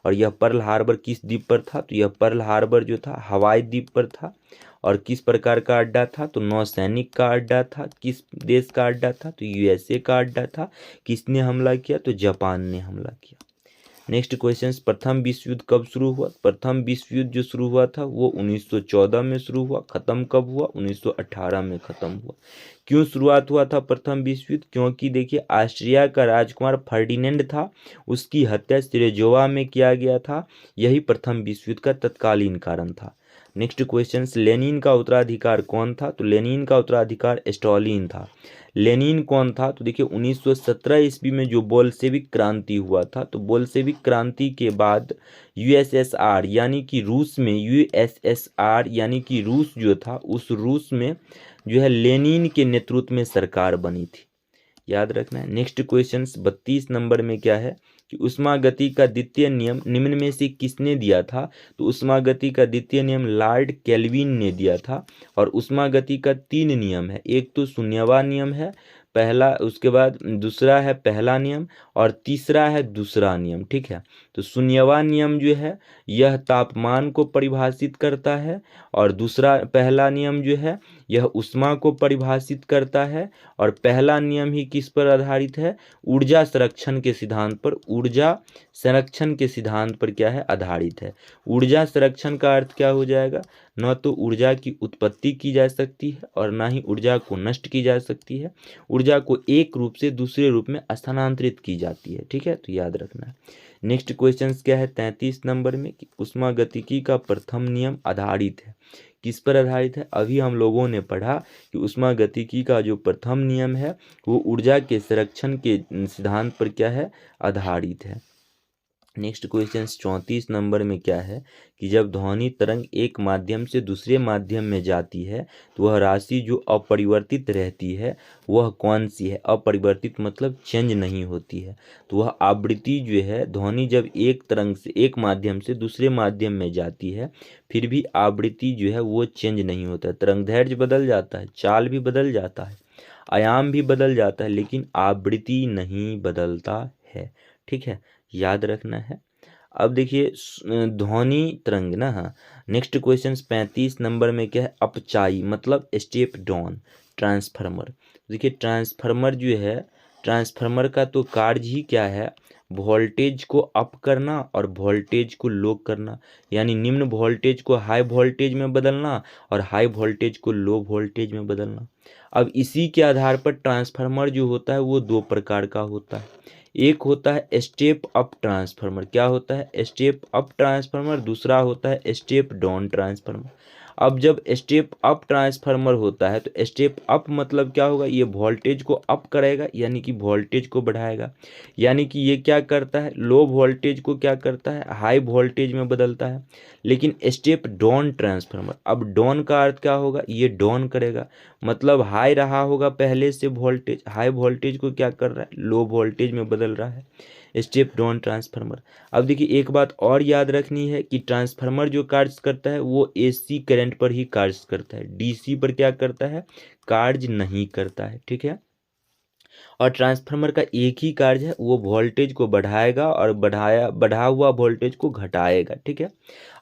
और यह पर्ल हार्बर किस द्वीप पर था, तो यह पर्ल हार्बर जो था हवाई द्वीप पर था। और किस प्रकार का अड्डा था, तो नौसैनिक का अड्डा था। किस देश का अड्डा था, तो यूएसए का अड्डा था। किसने हमला किया, तो जापान ने हमला किया। नेक्स्ट क्वेश्चन, प्रथम विश्व युद्ध कब शुरू हुआ। प्रथम विश्व युद्ध जो शुरू हुआ था वो 1914 में शुरू हुआ। खत्म कब हुआ, 1918 में खत्म हुआ। क्यों शुरुआत हुआ था प्रथम विश्व युद्ध, क्योंकि देखिए ऑस्ट्रिया का राजकुमार फर्डिनेंड था, उसकी हत्या सिरेजोवा में किया गया था। यही प्रथम विश्व युद्ध का तत्कालीन कारण था। नेक्स्ट क्वेश्चन, लेनिन का उत्तराधिकार कौन था, तो लेनिन का उत्तराधिकार स्टालिन था। लेनिन कौन था, तो देखिए 1917 ईस्वी में जो बोल्शेविक क्रांति हुआ था, तो बोल्शेविक क्रांति के बाद यूएसएसआर यानी कि रूस में, यूएसएसआर यानी कि रूस जो था, उस रूस में जो है लेनिन के नेतृत्व में सरकार बनी थी। याद रखना है। नेक्स्ट क्वेश्चन 32 नंबर में क्या है कि उष्मागति का द्वितीय नियम निम्न में से किसने दिया था, तो उष्मागति का द्वितीय नियम लॉर्ड केल्विन ने दिया था। और उष्मागति का 3 नियम है, एक तो शून्यवा नियम है पहला, उसके बाद दूसरा है पहला नियम और तीसरा है दूसरा नियम। ठीक है, तो शून्यवा नियम जो है यह तापमान को परिभाषित करता है और दूसरा पहला नियम जो है यह ऊष्मा को परिभाषित करता है। और पहला नियम ही किस पर आधारित है, ऊर्जा संरक्षण के सिद्धांत पर, ऊर्जा संरक्षण के सिद्धांत पर क्या है, आधारित है। ऊर्जा संरक्षण का अर्थ क्या हो जाएगा, न तो ऊर्जा की उत्पत्ति की जा सकती है और ना ही ऊर्जा को नष्ट की जा सकती है, ऊर्जा को एक रूप से दूसरे रूप में स्थानांतरित की जाती है। ठीक है, तो याद रखना है। नेक्स्ट क्वेश्चन क्या है 33 नंबर में कि उष्मागतिकी का प्रथम नियम आधारित है, किस पर आधारित है। अभी हम लोगों ने पढ़ा कि उष्मागतिकी का जो प्रथम नियम है वो ऊर्जा के संरक्षण के सिद्धांत पर क्या है, आधारित है। नेक्स्ट क्वेश्चन 34 नंबर में क्या है कि जब ध्वनि तरंग एक माध्यम से दूसरे माध्यम में जाती है तो वह राशि जो अपरिवर्तित रहती है वह कौन सी है। अपरिवर्तित मतलब चेंज नहीं होती है, तो वह आवृत्ति जो है, ध्वनि जब एक तरंग से एक माध्यम से दूसरे माध्यम में जाती है फिर भी आवृत्ति जो है वो चेंज नहीं होता है। तरंगदैर्घ्य बदल जाता है, चाल भी बदल जाता है, आयाम भी बदल जाता है, लेकिन आवृत्ति नहीं बदलता है। ठीक है, याद रखना है। अब देखिए ध्वनि तरंग ना, हाँ। नेक्स्ट क्वेश्चन 35 नंबर में क्या है, अपचाई मतलब स्टेप डाउन। ट्रांसफार्मर। देखिए ट्रांसफार्मर जो है, ट्रांसफार्मर का तो कार्य ही क्या है, वोल्टेज को अप करना और वोल्टेज को लो करना, यानी निम्न वोल्टेज को हाई वोल्टेज में बदलना और हाई वोल्टेज को लो वोल्टेज में बदलना। अब इसी के आधार पर ट्रांसफार्मर जो होता है वो दो प्रकार का होता है। एक होता है स्टेप अप ट्रांसफार्मर। क्या होता है? Step up transformer. दूसरा होता है स्टेप डाउन ट्रांसफार्मर। अब जब स्टेप अप ट्रांसफार्मर होता है तो स्टेप अप मतलब क्या होगा, ये वोल्टेज को अप करेगा यानी कि वोल्टेज को बढ़ाएगा, यानी कि ये क्या करता है, लो वोल्टेज को क्या करता है, हाई वोल्टेज में बदलता है। लेकिन स्टेप डाउन ट्रांसफार्मर, अब डाउन का अर्थ क्या होगा, ये डाउन करेगा, मतलब हाई रहा होगा पहले से वोल्टेज, हाई वोल्टेज को क्या कर रहा है, लो वोल्टेज में बदल रहा है, स्टेप डाउन ट्रांसफार्मर। अब देखिए एक बात और याद रखनी है कि ट्रांसफार्मर जो कार्य करता है वो एसी करंट पर ही कार्य करता है, डीसी पर क्या करता है, कार्य नहीं करता है। ठीक है, और ट्रांसफार्मर का एक ही कार्य है, वो वोल्टेज को बढ़ाएगा और बढ़ा हुआ वोल्टेज को घटाएगा। ठीक है,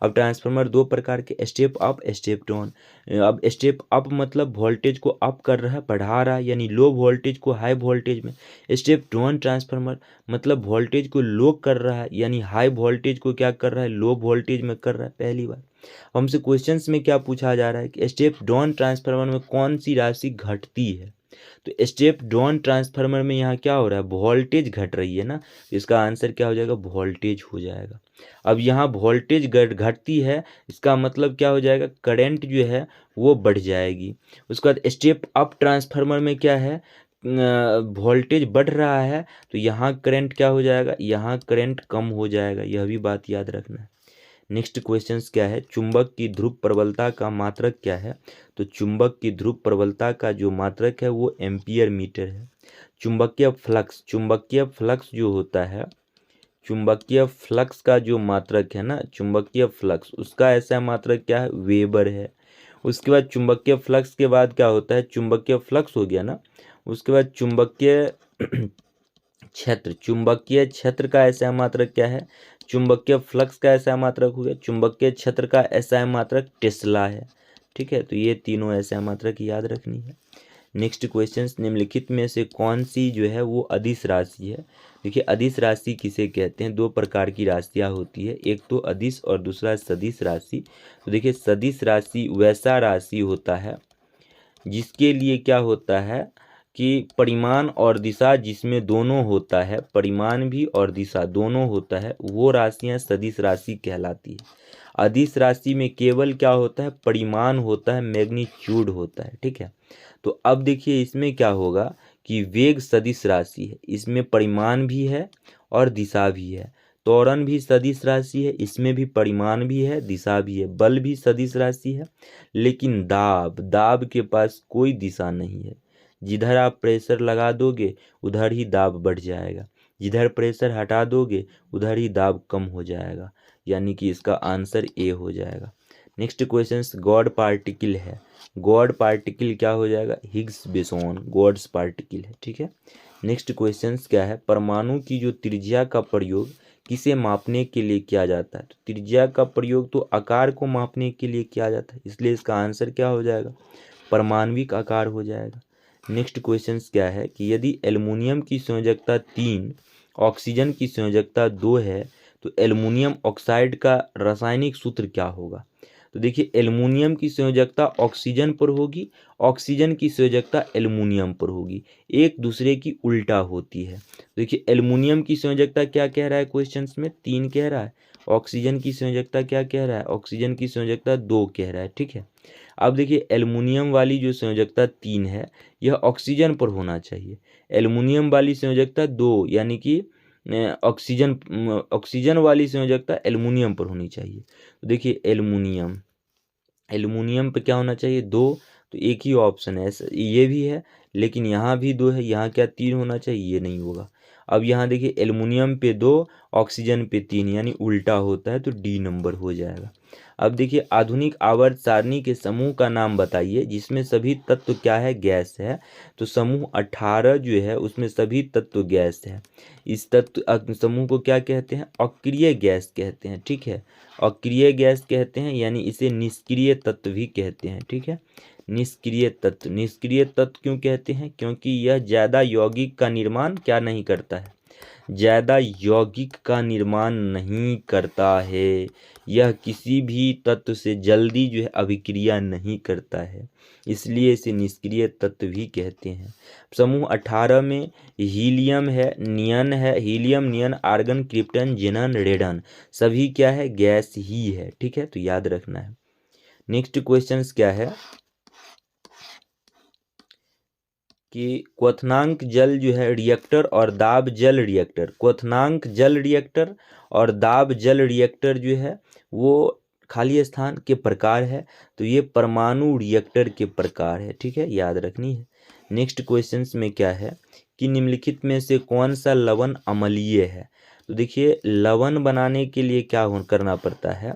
अब ट्रांसफार्मर दो प्रकार के, स्टेप अप स्टेप डाउन। अब स्टेप अप मतलब वोल्टेज को अप कर रहा है, बढ़ा रहा है, यानी लो वोल्टेज को हाई वोल्टेज में। स्टेप डाउन ट्रांसफार्मर मतलब वोल्टेज को लो कर रहा है, यानी हाई वोल्टेज को क्या कर रहा है, लो वोल्टेज में कर रहा है। पहली बार हमसे क्वेश्चंस में क्या पूछा जा रहा है कि स्टेप डाउन ट्रांसफार्मर में कौन सी राशि घटती है, तो स्टेप डाउन ट्रांसफार्मर में यहाँ क्या हो रहा है, वोल्टेज घट रही है ना, तो इसका आंसर क्या हो जाएगा, वोल्टेज हो जाएगा। अब यहाँ वोल्टेज घटती है, इसका मतलब क्या हो जाएगा, करंट जो है वो बढ़ जाएगी। उसके बाद स्टेप अप ट्रांसफार्मर में क्या है, वोल्टेज बढ़ रहा है, तो यहाँ करंट क्या हो जाएगा, यहाँ करंट कम हो जाएगा, यह भी बात याद रखना है। नेक्स्ट क्वेश्चंस क्या है, चुंबक की ध्रुव प्रबलता का मात्रक क्या है, तो चुंबक की ध्रुव प्रबलता का जो मात्रक है वो एम्पियर मीटर है। चुंबकीय फ्लक्स, चुंबकीय फ्लक्स जो होता है, चुंबकीय फ्लक्स का जो मात्रक है ना, चुंबकीय फ्लक्स, उसका ऐसा मात्रक क्या है, वेबर है। उसके बाद चुंबकीय फ्लक्स के बाद क्या होता है, चुंबकीय फ्लक्स हो गया ना, उसके बाद चुंबकीय क्षेत्र, चुंबकीय क्षेत्र का ऐसा मात्रक क्या है, चुंबकीय फ्लक्स का ऐसा मात्रक हो गया, चुंबकीय क्षेत्र का ऐसा मात्रक टेस्ला है। ठीक है, तो ये तीनों ऐसा मात्रक याद रखनी है। नेक्स्ट क्वेश्चन, निम्नलिखित में से कौन सी जो है वो अदिश राशि है। देखिए अदिश राशि किसे कहते हैं, दो प्रकार की राशियाँ होती है, एक तो अदिश और दूसरा सदिश राशि। तो देखिए सदिश राशि वैसा राशि होता है जिसके लिए क्या होता है कि परिमाण और दिशा जिसमें दोनों होता है, परिमाण भी और दिशा दोनों होता है, वो राशियां सदिश राशि कहलाती है। अदिश राशि में केवल क्या होता है, परिमाण होता है, मैग्नीट्यूड होता है। ठीक है, तो अब देखिए इसमें क्या होगा कि वेग सदिश राशि है, इसमें परिमाण भी है और दिशा भी है। त्वरण भी सदिश राशि है, इसमें भी परिमाण भी है, दिशा भी है। बल भी सदिश राशि है, लेकिन दाब, दाब के पास कोई दिशा नहीं है। जिधर आप प्रेशर लगा दोगे उधर ही दाब बढ़ जाएगा, जिधर प्रेशर हटा दोगे उधर ही दाब कम हो जाएगा, यानी कि इसका आंसर ए हो जाएगा। नेक्स्ट क्वेश्चन, गॉड पार्टिकल है, गॉड पार्टिकल क्या हो जाएगा, हिग्स बोसॉन, गॉड्स पार्टिकल है। ठीक है, नेक्स्ट क्वेश्चन क्या है, परमाणु की जो त्रिज्या का प्रयोग किसे मापने के लिए किया जाता है, तो त्रिज्या का प्रयोग तो आकार को मापने के लिए किया जाता है, इसलिए इसका आंसर क्या हो जाएगा, परमाणविक आकार हो जाएगा। नेक्स्ट क्वेश्चन क्या है कि यदि एल्युमिनियम की संयोजकता 3, ऑक्सीजन की संयोजकता 2 है, तो एल्युमिनियम ऑक्साइड का रासायनिक सूत्र क्या होगा। तो देखिए एल्युमिनियम की संयोजकता ऑक्सीजन पर होगी, ऑक्सीजन की संयोजकता एल्युमिनियम पर होगी, एक दूसरे की उल्टा होती है। देखिए एल्युमिनियम की संयोजकता क्या कह रहा है, क्वेश्चंस में 3 कह रहा है, ऑक्सीजन की संयोजकता क्या कह रहा है, ऑक्सीजन की संयोजकता 2 कह रहा है। ठीक है, अब देखिए एल्युमिनियम वाली जो संयोजकता 3 है यह ऑक्सीजन पर होना चाहिए, एल्युमिनियम वाली संयोजकता 2 यानी कि ऑक्सीजन, ऑक्सीजन वाली संयोजकता एल्युमिनियम पर होनी चाहिए। तो देखिए एल्युमिनियम, एल्युमिनियम पे क्या होना चाहिए, 2, तो एक ही ऑप्शन है, ये भी है, लेकिन यहाँ भी 2 है, यहाँ क्या 3 होना चाहिए, ये नहीं होगा। अब यहाँ देखिए एल्युमिनियम पे 2, ऑक्सीजन पे 3, यानी उल्टा होता है, तो डी नंबर हो जाएगा। अब देखिए आधुनिक आवर्त सारणी के समूह का नाम बताइए जिसमें सभी तत्व क्या है, गैस है। तो समूह 18 जो है उसमें सभी तत्व गैस है। इस तत्व समूह को क्या कहते हैं, अक्रिय गैस कहते हैं। ठीक है, अक्रिय गैस कहते हैं, यानी इसे निष्क्रिय तत्व भी कहते हैं। ठीक है, निष्क्रिय तत्व। निष्क्रिय तत्व क्यों कहते हैं? क्योंकि यह ज़्यादा यौगिक का निर्माण क्या नहीं करता है? ज़्यादा यौगिक का निर्माण नहीं करता है। यह किसी भी तत्व से जल्दी जो है अभिक्रिया नहीं करता है, इसलिए इसे निष्क्रिय तत्व भी कहते हैं। समूह 18 में हीलियम है, नियन है, हीलियम, नियन, आर्गन, क्रिप्टन, जेनन, रेडन, सभी क्या है? गैस ही है। ठीक है, तो याद रखना है। नेक्स्ट क्वेश्चन क्या है कि क्वथनांक जल जो है रिएक्टर और दाब जल रिएक्टर, क्वथनांक जल रिएक्टर और दाब जल रिएक्टर जो है वो खाली स्थान के प्रकार है, तो ये परमाणु रिएक्टर के प्रकार है। ठीक है, याद रखनी है। नेक्स्ट क्वेश्चन में क्या है कि निम्नलिखित में से कौन सा लवण अम्लीय है? तो देखिए, लवण बनाने के लिए क्या करना पड़ता है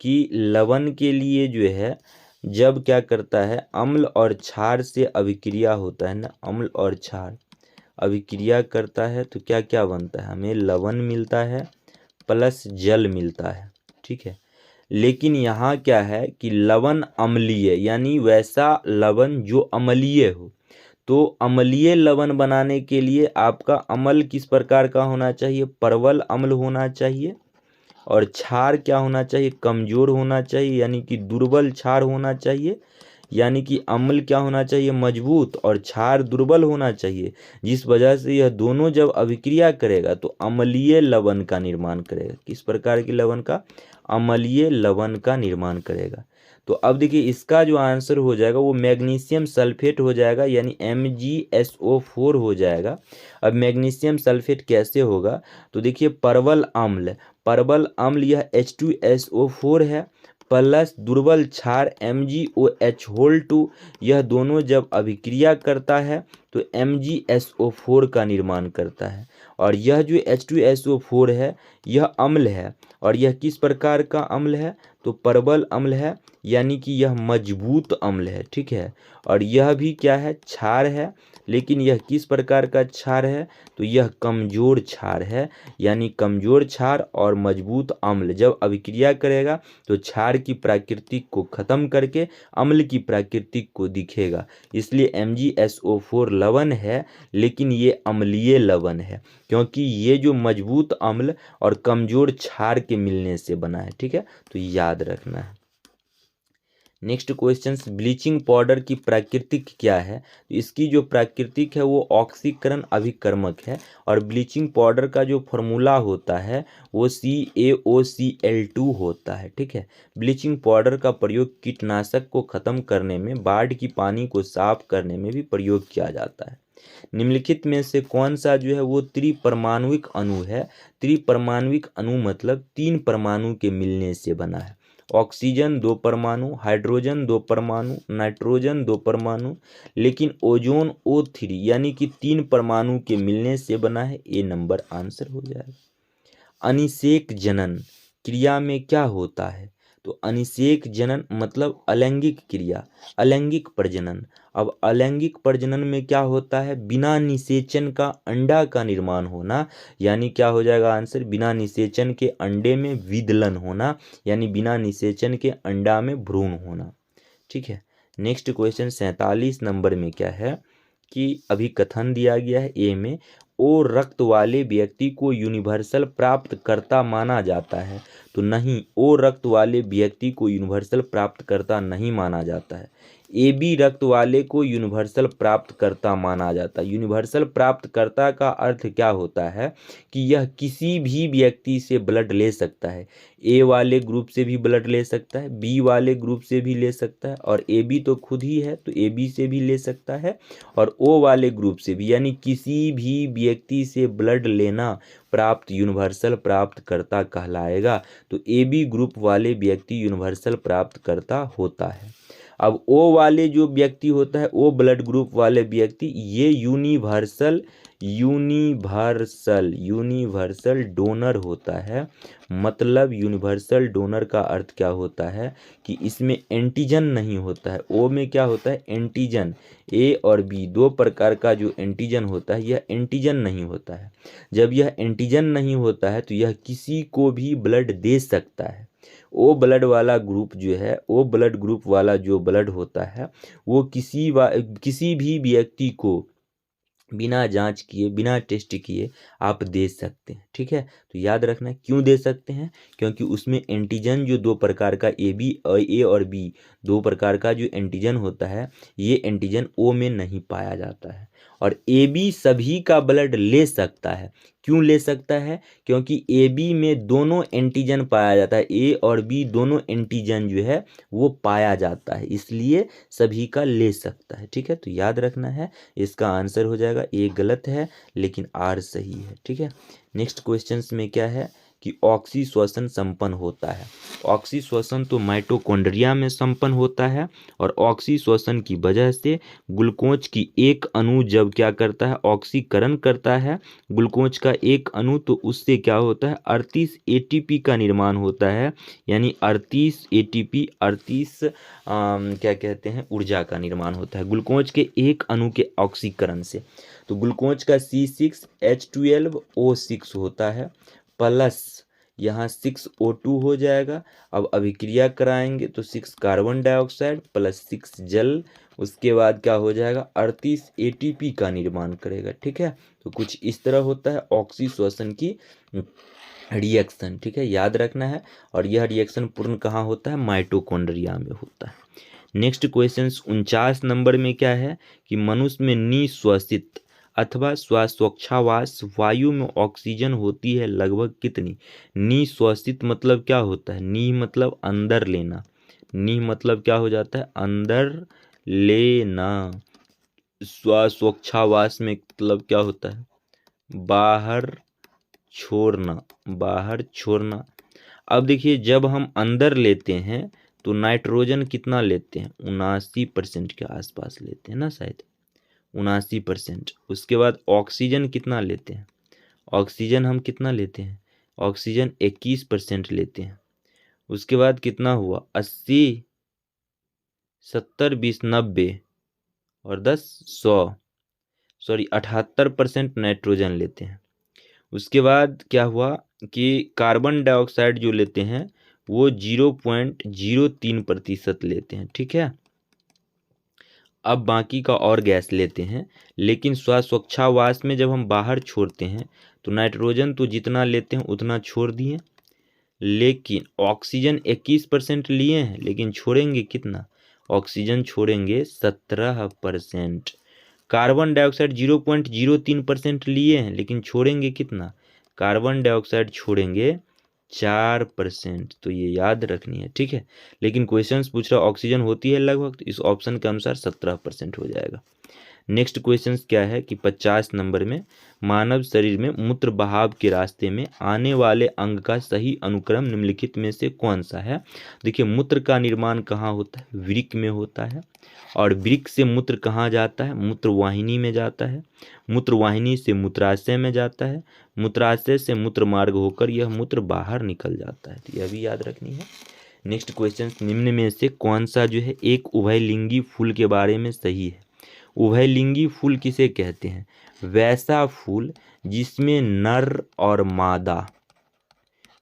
कि लवण के लिए जो है जब क्या करता है, अम्ल और क्षार से अभिक्रिया होता है ना, अम्ल और क्षार अभिक्रिया करता है तो क्या क्या बनता है? हमें लवण मिलता है प्लस जल मिलता है। ठीक है, लेकिन यहाँ क्या है कि लवण अम्लीय, यानी वैसा लवण जो अम्लीय हो। तो अम्लीय लवण बनाने के लिए आपका अम्ल किस प्रकार का होना चाहिए? प्रबल अम्ल होना चाहिए। और क्षार क्या होना चाहिए? कमजोर होना चाहिए, यानी कि दुर्बल क्षार होना चाहिए। यानी कि अम्ल क्या होना चाहिए? मजबूत, और क्षार दुर्बल होना चाहिए, जिस वजह से यह दोनों जब अभिक्रिया करेगा तो अम्लीय लवण का निर्माण करेगा। किस प्रकार के लवण का? अम्लीय लवण का निर्माण करेगा। तो अब देखिए, इसका जो आंसर हो जाएगा वो मैग्नीशियम सल्फेट हो जाएगा, यानी MgSO4 हो जाएगा। अब मैग्नीशियम सल्फेट कैसे होगा? तो देखिए, परवल अम्ल यह H2SO4 है प्लस दुर्बल क्षार MgOH2, यह दोनों जब अभिक्रिया करता है तो MgSO4 का निर्माण करता है। और यह जो H2SO4 है यह अम्ल है, और यह किस प्रकार का अम्ल है? तो प्रबल अम्ल है, यानी कि यह मजबूत अम्ल है। ठीक है, और यह भी क्या है? क्षार है, लेकिन यह किस प्रकार का क्षार है? तो यह कमजोर क्षार है, यानी कमजोर क्षार और मजबूत अम्ल जब अभिक्रिया करेगा तो क्षार की प्राकृतिक को खत्म करके अम्ल की प्राकृतिक को दिखेगा। इसलिए MgSO4 लवण है, लेकिन ये अम्लीय लवण है, क्योंकि ये जो मजबूत अम्ल और कमजोर क्षार के मिलने से बना है। ठीक है, तो याद रखना है। नेक्स्ट क्वेश्चन, ब्लीचिंग पाउडर की प्राकृतिक क्या है? तो इसकी जो प्राकृतिक है वो ऑक्सीकरण अभिकर्मक है, और ब्लीचिंग पाउडर का जो फॉर्मूला होता है वो CaOCl2 होता है। ठीक है, ब्लीचिंग पाउडर का प्रयोग कीटनाशक को खत्म करने में, बाढ़ की पानी को साफ करने में भी प्रयोग किया जाता है। निम्नलिखित में से कौन सा जो है वो त्रिपरमाणुक अणु है? त्रिपरमाणुक अणु मतलब 3 परमाणु के मिलने से बना है। ऑक्सीजन 2 परमाणु, हाइड्रोजन 2 परमाणु, नाइट्रोजन 2 परमाणु, लेकिन ओजोन O3 यानी कि 3 परमाणु के मिलने से बना है। ए नंबर आंसर हो जाएगा। अनिषेक जनन क्रिया में क्या होता है? तो अनिषेक जनन मतलब अलैंगिक क्रिया, अलैंगिक प्रजनन। अब अलैंगिक प्रजनन में क्या होता है? बिना निषेचन का अंडा का निर्माण होना, यानी क्या हो जाएगा आंसर? बिना निषेचन के अंडे में विदलन होना, यानी बिना निषेचन के अंडा में भ्रूण होना। ठीक है, नेक्स्ट क्वेश्चन 47 नंबर में क्या है कि अभी कथन दिया गया है ए में, ओ रक्त वाले व्यक्ति को यूनिवर्सल प्राप्तकर्ता माना जाता है। तो नहीं, ओ रक्त वाले व्यक्ति को यूनिवर्सल प्राप्तकर्ता नहीं माना जाता है। AB रक्त वाले को यूनिवर्सल प्राप्तकर्ता माना जाता है। यूनिवर्सल प्राप्तकर्ता का अर्थ क्या होता है कि यह किसी भी व्यक्ति से ब्लड ले सकता है। A वाले ग्रुप से भी ब्लड ले सकता है, B वाले ग्रुप से भी ले सकता है, और AB तो खुद ही है तो AB से भी ले सकता है, और O वाले ग्रुप से भी, यानी किसी भी व्यक्ति से ब्लड लेना प्राप्त यूनिवर्सल प्राप्तकर्ता कहलाएगा। तो AB ग्रुप वाले व्यक्ति यूनिवर्सल प्राप्तकर्ता होता है। अब O वाले जो व्यक्ति होता है, O ब्लड ग्रुप वाले व्यक्ति, ये यूनिवर्सल डोनर होता है। मतलब यूनिवर्सल डोनर का अर्थ क्या होता है कि इसमें एंटीजन नहीं होता है। O में क्या होता है? एंटीजन। A और B 2 प्रकार का जो एंटीजन होता है यह एंटीजन नहीं होता है। जब यह एंटीजन नहीं होता है तो यह किसी को भी ब्लड दे सकता है। ओ ब्लड वाला ग्रुप जो है, ओ ब्लड ग्रुप वाला जो ब्लड होता है वो किसी भी व्यक्ति को बिना जांच किए, बिना टेस्ट किए आप दे सकते हैं। ठीक है, तो याद रखना क्यों दे सकते हैं, क्योंकि उसमें एंटीजन जो दो प्रकार का ए और बी दो प्रकार का जो एंटीजन होता है, ये एंटीजन ओ में नहीं पाया जाता है। और ए बी सभी का ब्लड ले सकता है। क्यों ले सकता है, क्योंकि ए बी में दोनों एंटीजन पाया जाता है, ए और बी दोनों एंटीजन जो है वो पाया जाता है, इसलिए सभी का ले सकता है। ठीक है, तो याद रखना है इसका आंसर हो जाएगा ए गलत है लेकिन आर सही है। ठीक है, नेक्स्ट क्वेश्चन में क्या है कि ऑक्सीश्वसन संपन्न होता है। ऑक्सीश्वसन तो माइटोकॉन्ड्रिया में संपन्न होता है और ऑक्सीश्वसन की वजह से ग्लूकोज की एक अणु जब क्या करता है, ऑक्सीकरण करता है ग्लूकोज का एक अणु, तो उससे क्या होता है 38 एटीपी का निर्माण होता है। यानी 38 एटीपी 38 क्या कहते हैं ऊर्जा का निर्माण होता है ग्लूकोज के एक अणु के ऑक्सीकरण से। तो ग्लूकोज का C6H12O6 होता है प्लस यहाँ 6O2 हो जाएगा। अब अभिक्रिया कराएंगे तो 6 कार्बन डाइऑक्साइड प्लस 6 जल, उसके बाद क्या हो जाएगा 38 एटीपी का निर्माण करेगा। ठीक है, तो कुछ इस तरह होता है ऑक्सीश्वसन की रिएक्शन। ठीक है, याद रखना है। और यह रिएक्शन पूर्ण कहाँ होता है, माइटोकॉन्ड्रिया में होता है। नेक्स्ट क्वेश्चन 49 नंबर में क्या है कि मनुष्य में निश्वसित अथवा श्वासोच्छ्वास वायु में ऑक्सीजन होती है लगभग कितनी। निश्वसित मतलब क्या होता है, नी मतलब अंदर लेना, नी मतलब क्या हो जाता है अंदर लेना, श्वासोच्छ्वास में मतलब क्या होता है बाहर छोड़ना, बाहर छोड़ना। अब देखिए जब हम अंदर लेते हैं तो नाइट्रोजन कितना लेते हैं 79% के आसपास लेते हैं ना, शायद 79%। उसके बाद ऑक्सीजन कितना लेते हैं, ऑक्सीजन हम कितना लेते हैं, ऑक्सीजन 21% लेते हैं। उसके बाद कितना हुआ 80, 70, 20, 90 और 10 100, सॉरी 78% नाइट्रोजन लेते हैं। उसके बाद क्या हुआ कि कार्बन डाइऑक्साइड जो लेते हैं वो 0.03% लेते हैं। ठीक है, अब बाकी का और गैस लेते हैं, लेकिन श्वासोच्छ्वास में जब हम बाहर छोड़ते हैं तो नाइट्रोजन तो जितना लेते हैं उतना छोड़ दिए, लेकिन ऑक्सीजन 21% लिए हैं, लेकिन छोड़ेंगे कितना, ऑक्सीजन छोड़ेंगे 17%। कार्बन डाइऑक्साइड 0.03% लिए हैं, लेकिन छोड़ेंगे कितना, कार्बन डाइऑक्साइड छोड़ेंगे 4%। तो ये याद रखनी है। ठीक है, लेकिन क्वेश्चंस पूछ रहा ऑक्सीजन होती है लगभग, तो इस ऑप्शन के अनुसार 17% हो जाएगा। नेक्स्ट क्वेश्चन क्या है कि 50 नंबर में मानव शरीर में मूत्र बहाव के रास्ते में आने वाले अंग का सही अनुक्रम निम्नलिखित में से कौन सा है। देखिए मूत्र का निर्माण कहाँ होता है, वृक्क में होता है। और वृक्क से मूत्र कहाँ जाता है, मूत्रवाहिनी में जाता है। मूत्रवाहिनी से मूत्राशय में जाता है। मूत्राशय से मूत्र मार्ग होकर यह मूत्र बाहर निकल जाता है। तो यह भी याद रखनी है। नेक्स्ट क्वेश्चन निम्न में से कौन सा जो है एक उभयलिंगी फूल के बारे में सही है। उभयलिंगी फूल किसे कहते हैं, वैसा फूल जिसमें नर और मादा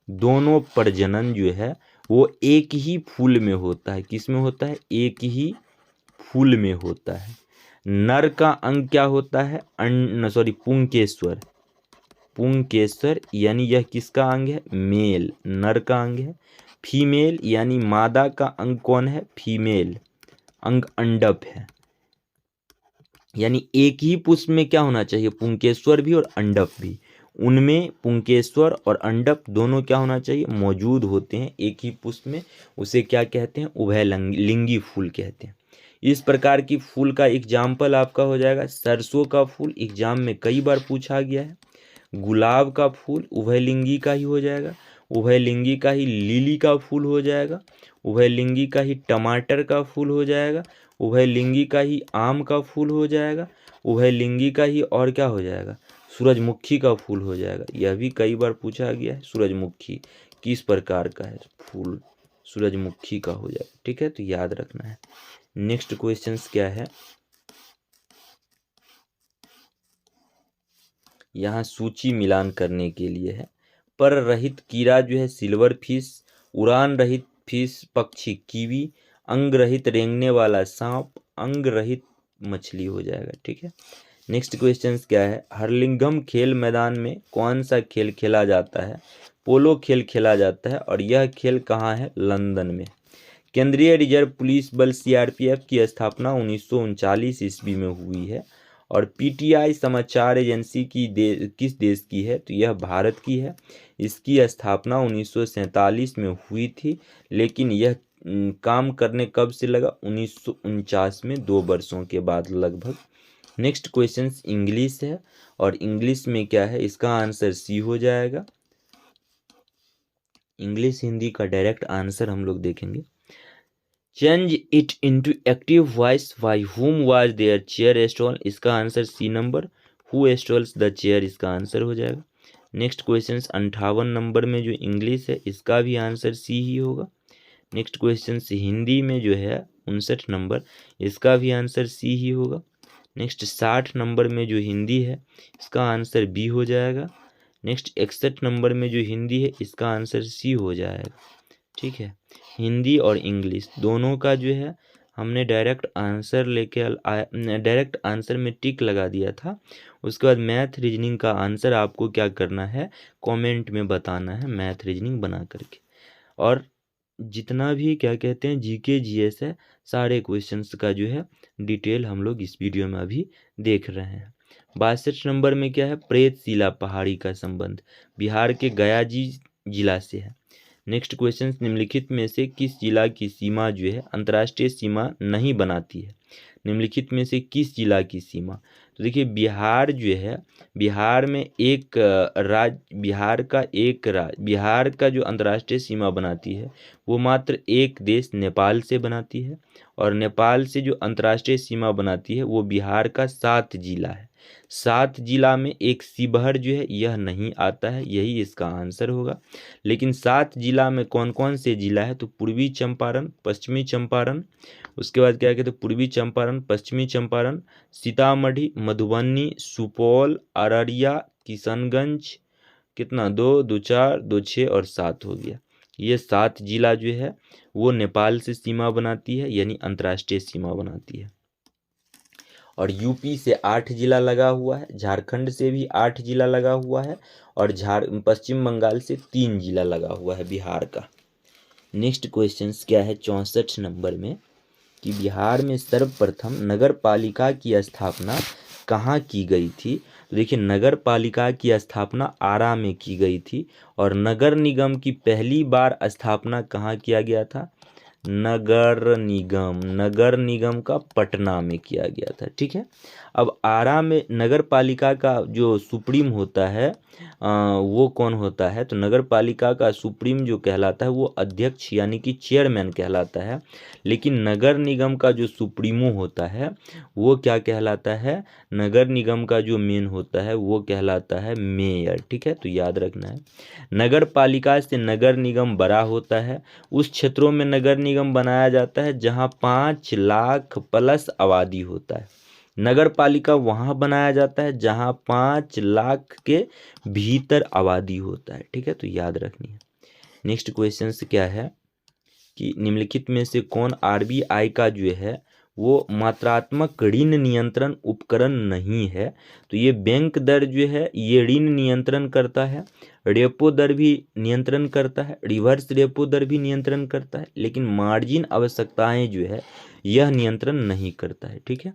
दोनों प्रजनन जो है वो एक ही फूल में होता है। किस में होता है, एक ही फूल में होता है। नर का अंग क्या होता है, पुंकेश्वर, पुंकेश्वर यानी यह किसका अंग है, मेल, नर का अंग है। फीमेल यानी मादा का अंग कौन है, फीमेल, अंग अंडप है। यानी एक ही पुष्प में क्या होना चाहिए, पुंकेश्वर भी और अंडप भी। उनमें पुंकेश्वर और अंडप दोनों क्या होना चाहिए, मौजूद होते हैं एक ही पुष्प में। उसे क्या कहते हैं, उभयलिंगी फूल कहते हैं। इस प्रकार की फूल का एग्जाम्पल आपका हो जाएगा सरसों का फूल, एग्जाम में कई बार पूछा गया है। गुलाब का फूल उभयलिंगी का ही हो जाएगा। उभयलिंगी का ही लिली का फूल हो जाएगा। उभयलिंगी का ही टमाटर का फूल हो जाएगा। उभयलिंगी का ही आम का फूल हो जाएगा। उभयलिंगी का ही और क्या हो जाएगा, सूरजमुखी का फूल हो जाएगा। यह भी कई बार पूछा गया है, सूरजमुखी किस प्रकार का है फूल, सूरजमुखी का हो जाएगा। ठीक है, तो याद रखना है। नेक्स्ट क्वेश्चंस क्या है, यहाँ सूची मिलान करने के लिए है। पर रहित कीड़ा जो है सिल्वर फिश उड़ान रहित फिश पक्षी कीवी, अंग रहित रेंगने वाला सांप, अंग रहित मछली हो जाएगा। ठीक है, नेक्स्ट क्वेश्चन क्या है, हर्लिंगम खेल मैदान में कौन सा खेल खेला जाता है? पोलो खेल खेला जाता है और यह खेल कहाँ है? लंदन में। केंद्रीय रिजर्व पुलिस बल सीआरपीएफ की स्थापना 1939 ईस्वी में हुई है और पीटीआई समाचार एजेंसी किस देश की है? तो यह भारत की है। इसकी स्थापना 1947 में हुई थी, लेकिन यह काम करने कब से लगा? 1949 में, 2 वर्षों के बाद लगभग। नेक्स्ट क्वेश्चन इंग्लिश है और इंग्लिश में क्या है? इसका आंसर सी हो जाएगा। इंग्लिश हिंदी का डायरेक्ट आंसर हम लोग देखेंगे। Change it into active voice, by whom was their chair stole, इसका answer C number, who stoles the chair, इसका आंसर हो जाएगा। नेक्स्ट क्वेश्चन 58 नंबर में जो इंग्लिश है इसका भी आंसर सी ही होगा। नेक्स्ट क्वेश्चन हिंदी में जो है 59 नंबर, इसका भी आंसर सी ही होगा। नेक्स्ट 60 नंबर में जो हिंदी है इसका आंसर बी हो जाएगा। नेक्स्ट 61 नंबर में जो हिंदी है इसका आंसर सी हो जाएगा। ठीक है, हिंदी और इंग्लिश दोनों का जो है हमने डायरेक्ट आंसर डायरेक्ट आंसर में टिक लगा दिया था। उसके बाद मैथ रीजनिंग का आंसर आपको क्या करना है? कमेंट में बताना है, मैथ रीजनिंग बना करके। और जितना भी क्या कहते हैं जीके जीएस है, सारे क्वेश्चंस का जो है डिटेल हम लोग इस वीडियो में अभी देख रहे हैं। 62 नंबर में क्या है? प्रेतशिला पहाड़ी का संबंध बिहार के गया जिला से है। नेक्स्ट क्वेश्चन, निम्नलिखित में से किस जिला की सीमा जो है अंतर्राष्ट्रीय सीमा नहीं बनाती है? निम्नलिखित में से किस जिला की सीमा? तो देखिए बिहार जो है, बिहार में एक बिहार का जो अंतर्राष्ट्रीय सीमा बनाती है वो मात्र एक देश नेपाल से बनाती है, और नेपाल से जो अंतर्राष्ट्रीय सीमा बनाती है वो बिहार का 7 जिला है। 7 जिला में एक शिवहर जो है यह नहीं आता है, यही इसका आंसर होगा। लेकिन 7 जिला में कौन कौन से जिला है? तो पूर्वी चंपारण, पश्चिमी चंपारण, उसके बाद क्या कहते हैं पूर्वी चंपारण, पश्चिमी चंपारण, सीतामढ़ी, मधुबनी, सुपौल, अररिया, किशनगंज, कितना 2, 2, 4, 2, 6 और 7 हो गया। ये 7 जिला जो है वो नेपाल से सीमा बनाती है, यानी अंतर्राष्ट्रीय सीमा बनाती है। और यूपी से 8 जिला लगा हुआ है, झारखंड से भी 8 जिला लगा हुआ है, और पश्चिम बंगाल से 3 जिला लगा हुआ है बिहार का। नेक्स्ट क्वेश्चन क्या है 64 नंबर में, कि बिहार में सर्वप्रथम नगर पालिका की स्थापना कहाँ की गई थी? तो देखिए नगर पालिका की स्थापना आरा में की गई थी, और नगर निगम की पहली बार स्थापना कहाँ किया गया था? नगर निगम का पटना में किया गया था। ठीक है, अब आरा में नगर पालिका का जो सुप्रीम होता है वो कौन होता है? तो नगर पालिका का सुप्रीम जो कहलाता है वो अध्यक्ष यानी कि चेयरमैन कहलाता है, लेकिन नगर निगम का जो सुप्रीमो होता है वो क्या कहलाता है? नगर निगम का जो मेन होता है वो कहलाता है मेयर। ठीक है, तो याद रखना है। नगर पालिका से नगर निगम बड़ा होता है, उस क्षेत्रों में नगर निगम बनाया जाता है जहां 5 लाख प्लस आबादी होता है। नगर पालिका वहां बनाया जाता है जहां 5 लाख के भीतर आबादी होता है। ठीक है, तो याद रखनी है। नेक्स्ट क्वेश्चन क्या है कि निम्नलिखित में से कौन आरबीआई का जो है वो मात्रात्मक ऋण नियंत्रण उपकरण नहीं है? तो ये बैंक दर जो है ये ऋण नियंत्रण करता है, रेपो दर भी नियंत्रण करता है, रिवर्स रेपो दर भी नियंत्रण करता है, लेकिन मार्जिन आवश्यकताएं जो है यह नियंत्रण नहीं करता है। ठीक है,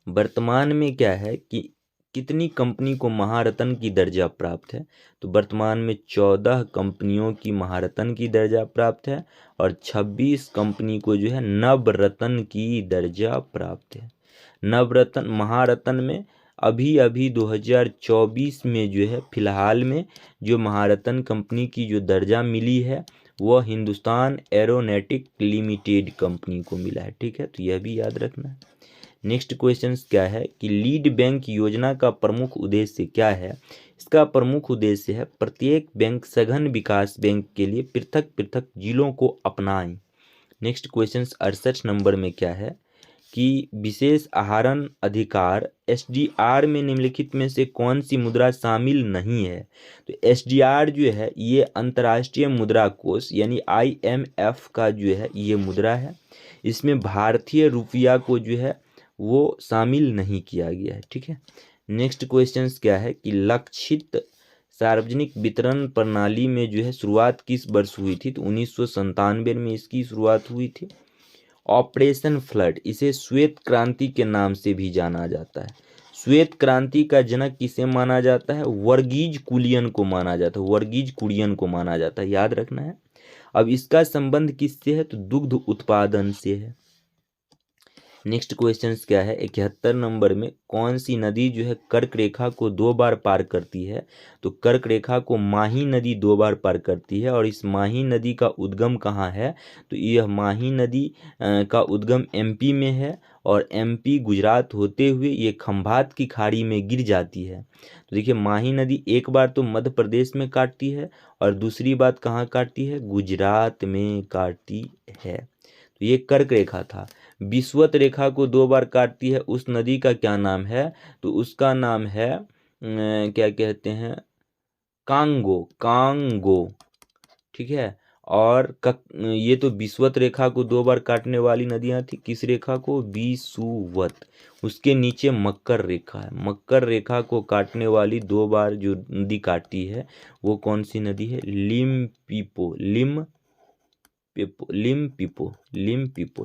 वर्तमान में क्या है कि कितनी कंपनी को महारत्न की दर्जा प्राप्त है? तो वर्तमान में 14 कंपनियों की महारत्न की दर्जा प्राप्त है, और 26 कंपनी को जो है नवरत्न की दर्जा प्राप्त है। नवरत्न महारत्न में अभी 2024 में जो है फिलहाल में जो महारत्न कंपनी की जो दर्जा मिली है वह हिंदुस्तान एरोनॉटिक लिमिटेड कंपनी को मिला है। ठीक है, तो यह भी याद रखना है। नेक्स्ट क्वेश्चन क्या है कि लीड बैंक योजना का प्रमुख उद्देश्य क्या है? इसका प्रमुख उद्देश्य है प्रत्येक बैंक सघन विकास बैंक के लिए पृथक पृथक जिलों को अपनाएं। नेक्स्ट क्वेश्चन 68 नंबर में क्या है कि विशेष आहरण अधिकार एसडीआर में निम्नलिखित में से कौन सी मुद्रा शामिल नहीं है। तो एसडीआर जो है ये अंतर्राष्ट्रीय मुद्रा कोष यानी आईएमएफ का जो है ये मुद्रा है। इसमें भारतीय रुपया को जो है वो शामिल नहीं किया गया है। ठीक है, नेक्स्ट क्वेश्चन क्या है कि लक्षित सार्वजनिक वितरण प्रणाली में जो है शुरुआत किस वर्ष हुई थी। तो 1997 में इसकी शुरुआत हुई थी। ऑपरेशन फ्लड, इसे श्वेत क्रांति के नाम से भी जाना जाता है। श्वेत क्रांति का जनक किसे माना जाता है। वर्गीज कुरियन को माना जाता है। वर्गीज कुरियन को माना जाता है, याद रखना है। अब इसका संबंध किससे है, तो दुग्ध उत्पादन से है। नेक्स्ट क्वेश्चन क्या है 71 नंबर में, कौन सी नदी जो है कर्क रेखा को 2 बार पार करती है। तो कर्क रेखा को माही नदी 2 बार पार करती है। और इस माही नदी का उद्गम कहाँ है, तो यह माही नदी का उद्गम एमपी में है। और एमपी गुजरात होते हुए ये खंभात की खाड़ी में गिर जाती है। तो देखिए माही नदी एक बार तो मध्य प्रदेश में काटती है और दूसरी बात कहाँ काटती है, गुजरात में काटती है। तो ये कर्क रेखा था। विषुवत रेखा को 2 बार काटती है, उस नदी का क्या नाम है, तो उसका नाम है क्या कहते हैं, कांगो। कांगो, ठीक है। और ये तो विषुवत रेखा को 2 बार काटने वाली नदियां थी। किस रेखा को, विषुवत। उसके नीचे मकर रेखा है। मकर रेखा को काटने वाली 2 बार जो नदी काटती है वो कौन सी नदी है, लिम्पिपो। लिम्पिपो,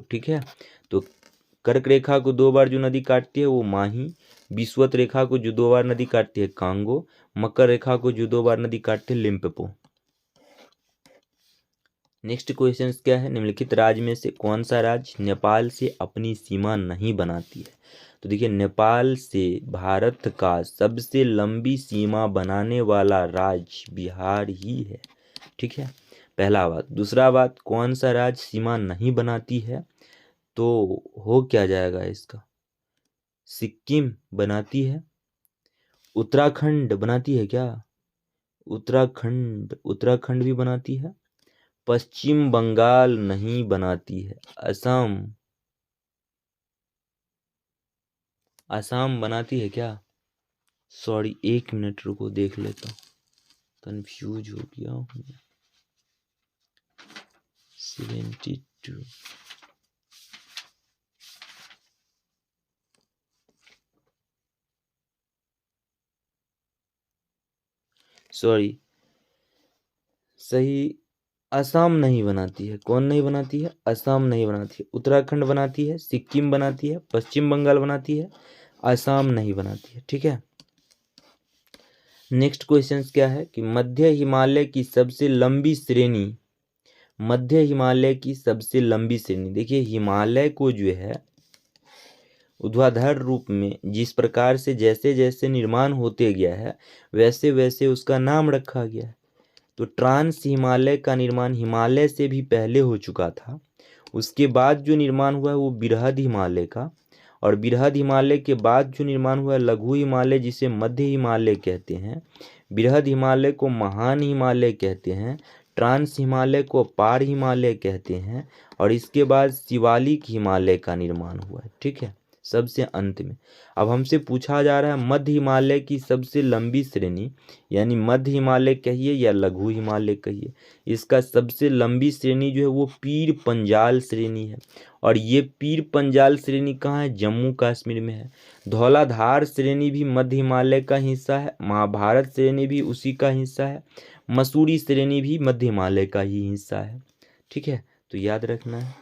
ठीक है। तो कर्क रेखा को 2 बार जो नदी काटती है वो माही, विषुवत रेखा को जो 2 बार नदी काटती है कांगो, मकर रेखा को जो 2 बार नदी काटती है लिम्पिपो। नेक्स्ट क्वेश्चन क्या है, निम्नलिखित राज्य में से कौन सा राज्य नेपाल से अपनी सीमा नहीं बनाती है। तो देखिए नेपाल से भारत का सबसे लंबी सीमा बनाने वाला राज्य बिहार ही है। ठीक है, पहला बात। दूसरा बात, कौन सा राज्य सीमा नहीं बनाती है, तो हो क्या जाएगा इसका, सिक्किम बनाती है। उत्तराखंड बनाती है क्या, उत्तराखंड भी बनाती है। पश्चिम बंगाल नहीं बनाती है। असम बनाती है क्या, सॉरी 1 मिनट रुको देख लेता हूँ, कंफ्यूज हो गया हूँ। 72, सॉरी, सही, असम नहीं बनाती है। कौन नहीं बनाती है, असम नहीं बनाती है। उत्तराखंड बनाती है, सिक्किम बनाती है, पश्चिम बंगाल बनाती है, असम नहीं बनाती है। ठीक है, नेक्स्ट क्वेश्चन क्या है कि मध्य हिमालय की सबसे लंबी श्रेणी, देखिए हिमालय को जो है ऊर्ध्वाधर रूप में जिस प्रकार से जैसे जैसे निर्माण होते गया है वैसे वैसे उसका नाम रखा गया है। तो ट्रांस हिमालय का निर्माण हिमालय से भी पहले हो चुका था। उसके बाद जो निर्माण हुआ है वो बृहद हिमालय का, और बृहद हिमालय के बाद जो निर्माण हुआ है लघु हिमालय जिसे मध्य हिमालय कहते हैं, बृहद हिमालय को महान हिमालय कहते हैं, ट्रांस हिमालय को अपार हिमालय कहते हैं, और इसके बाद शिवालिक हिमालय का निर्माण हुआ है। ठीक है, सबसे अंत में अब हमसे पूछा जा रहा है मध्य हिमालय की सबसे लंबी श्रेणी, यानी मध्य हिमालय कहिए या लघु हिमालय कहिए, इसका सबसे लंबी श्रेणी जो है वो पीर पंजाल श्रेणी है। और ये पीर पंजाल श्रेणी कहाँ है, जम्मू कश्मीर में है। धौलाधार श्रेणी भी मध्य हिमालय का हिस्सा है। महाभारत श्रेणी भी उसी का हिस्सा है। मसूरी श्रेणी भी मध्य हिमालय का ही हिस्सा है। ठीक है, तो याद रखना है।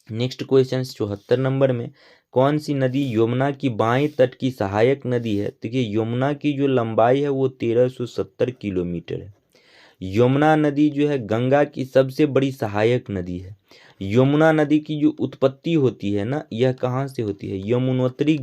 नेक्स्ट क्वेश्चन 74 नंबर में, कौन सी नदी यमुना की बाएं तट की सहायक नदी है। देखिए यमुना की जो लंबाई है वो 1370 किलोमीटर है। यमुना नदी जो है गंगा की सबसे बड़ी सहायक नदी है। यमुना नदी की जो उत्पत्ति होती है ना, यह कहाँ से होती है, यमुनोत्री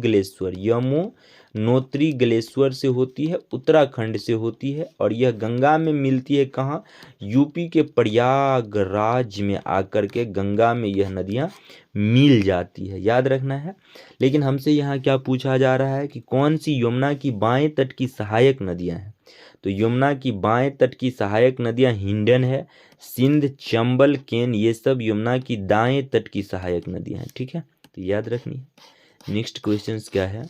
ग्लेश्वर से होती है, उत्तराखंड से होती है। और यह गंगा में मिलती है कहाँ, यूपी के प्रयागराज में आकर के गंगा में यह नदियाँ मिल जाती है, याद रखना है। लेकिन हमसे यहाँ क्या पूछा जा रहा है कि कौन सी यमुना की बाएं तट की सहायक नदियाँ हैं। तो यमुना की बाएं तट की सहायक नदियाँ हिंडन है, सिंध, चंबल, केन, ये सब यमुना की दाएं तट की सहायक नदियाँ हैं। ठीक है, तो याद रखनी है। नेक्स्ट क्वेश्चन क्या है,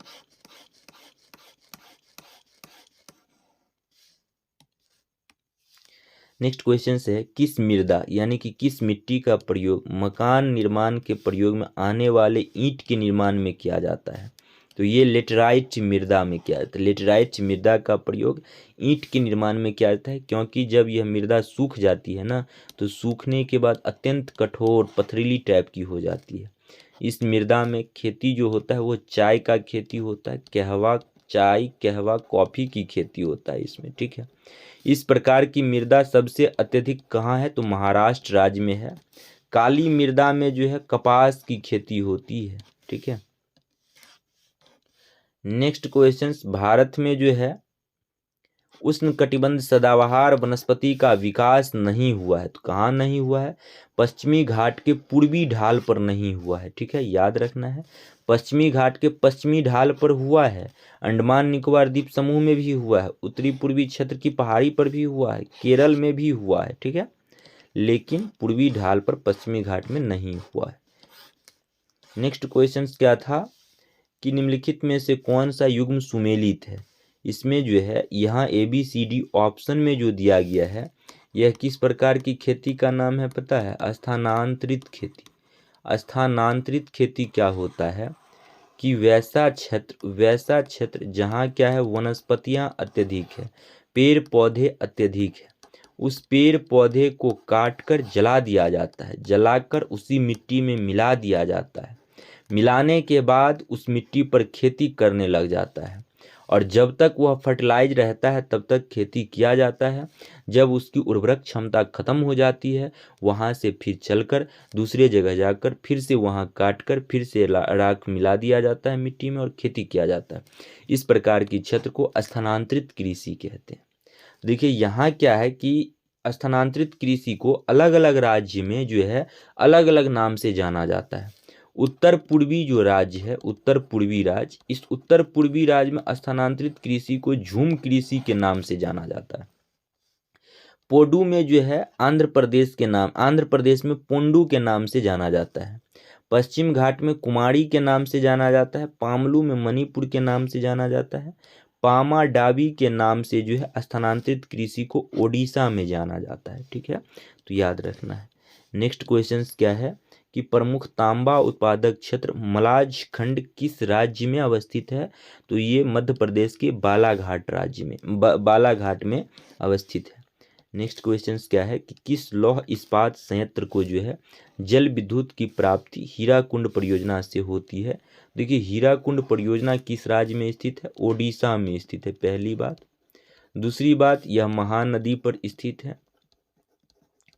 नेक्स्ट क्वेश्चन है किस मृदा यानी कि किस मिट्टी का प्रयोग मकान निर्माण के प्रयोग में आने वाले ईंट के निर्माण में किया जाता है। तो ये लेटराइट मृदा में किया जाता है। लेटराइट मृदा का प्रयोग ईंट के निर्माण में किया जाता है, क्योंकि जब यह मृदा सूख जाती है ना, तो सूखने के बाद अत्यंत कठोर पथरीली टाइप की हो जाती है। इस मृदा में खेती जो होता है वो चाय का खेती होता है, कहवा चाय कहवा कॉफ़ी की खेती होता है इसमें, ठीक है। इस प्रकार की मृदा सबसे अत्यधिक कहाँ है, तो महाराष्ट्र राज्य में है। काली मृदा में जो है कपास की खेती होती है, ठीक है। नेक्स्ट क्वेश्चन, भारत में जो है उष्णकटिबंध सदाबहार वनस्पति का विकास नहीं हुआ है। तो कहाँ नहीं हुआ है, पश्चिमी घाट के पूर्वी ढाल पर नहीं हुआ है, ठीक है, याद रखना है। पश्चिमी घाट के पश्चिमी ढाल पर हुआ है, अंडमान निकोबार द्वीप समूह में भी हुआ है, उत्तरी पूर्वी क्षेत्र की पहाड़ी पर भी हुआ है, केरल में भी हुआ है, ठीक है, लेकिन पूर्वी ढाल पर पश्चिमी घाट में नहीं हुआ है। नेक्स्ट क्वेश्चन क्या था कि निम्नलिखित में से कौन सा युग्म सुमेलित है। इसमें जो है यहाँ ABCD ऑप्शन में जो दिया गया है यह किस प्रकार की खेती का नाम है पता है, स्थानांतरित खेती। स्थानांतरित खेती क्या होता है कि वैसा क्षेत्र जहाँ क्या है वनस्पतियाँ अत्यधिक है, पेड़ पौधे अत्यधिक है, उस पेड़ पौधे को काट कर जला दिया जाता है, जलाकर उसी मिट्टी में मिला दिया जाता है, मिलाने के बाद उस मिट्टी पर खेती करने लग जाता है, और जब तक वह फर्टिलाइज रहता है तब तक खेती किया जाता है। जब उसकी उर्वरक क्षमता खत्म हो जाती है, वहाँ से फिर चलकर दूसरे जगह जाकर फिर से वहाँ काट कर फिर से राख मिला दिया जाता है मिट्टी में और खेती किया जाता है। इस प्रकार की क्षेत्र को स्थानांतरित कृषि कहते हैं। देखिए यहाँ क्या है कि स्थानांतरित कृषि को अलग अलग राज्य में जो है अलग अलग नाम से जाना जाता है। उत्तर पूर्वी जो राज्य है, उत्तर पूर्वी राज्य, इस उत्तर पूर्वी राज्य में स्थानांतरित कृषि को झूम कृषि के नाम से जाना जाता है। पोडू में जो है आंध्र प्रदेश में पोंडू के नाम से जाना जाता है। पश्चिम घाट में कुमारी के नाम से जाना जाता है। पामलू में मणिपुर के नाम से जाना जाता है। पामा डाबी के नाम से जो है स्थानांतरित कृषि को ओडिशा में जाना जाता है, ठीक है, तो याद रखना है। नेक्स्ट क्वेश्चन क्या है कि प्रमुख तांबा उत्पादक क्षेत्र मलाज खंड किस राज्य में अवस्थित है। तो ये मध्य प्रदेश के बालाघाट राज्य में बालाघाट में अवस्थित है। नेक्स्ट क्वेश्चन क्या है कि किस लौह इस्पात संयंत्र को जो है जल विद्युत की प्राप्ति हीराकुंड परियोजना से होती है। देखिए हीराकुंड परियोजना किस राज्य में स्थित है, ओडिशा में स्थित है, पहली बात। दूसरी बात यह महानदी पर स्थित है,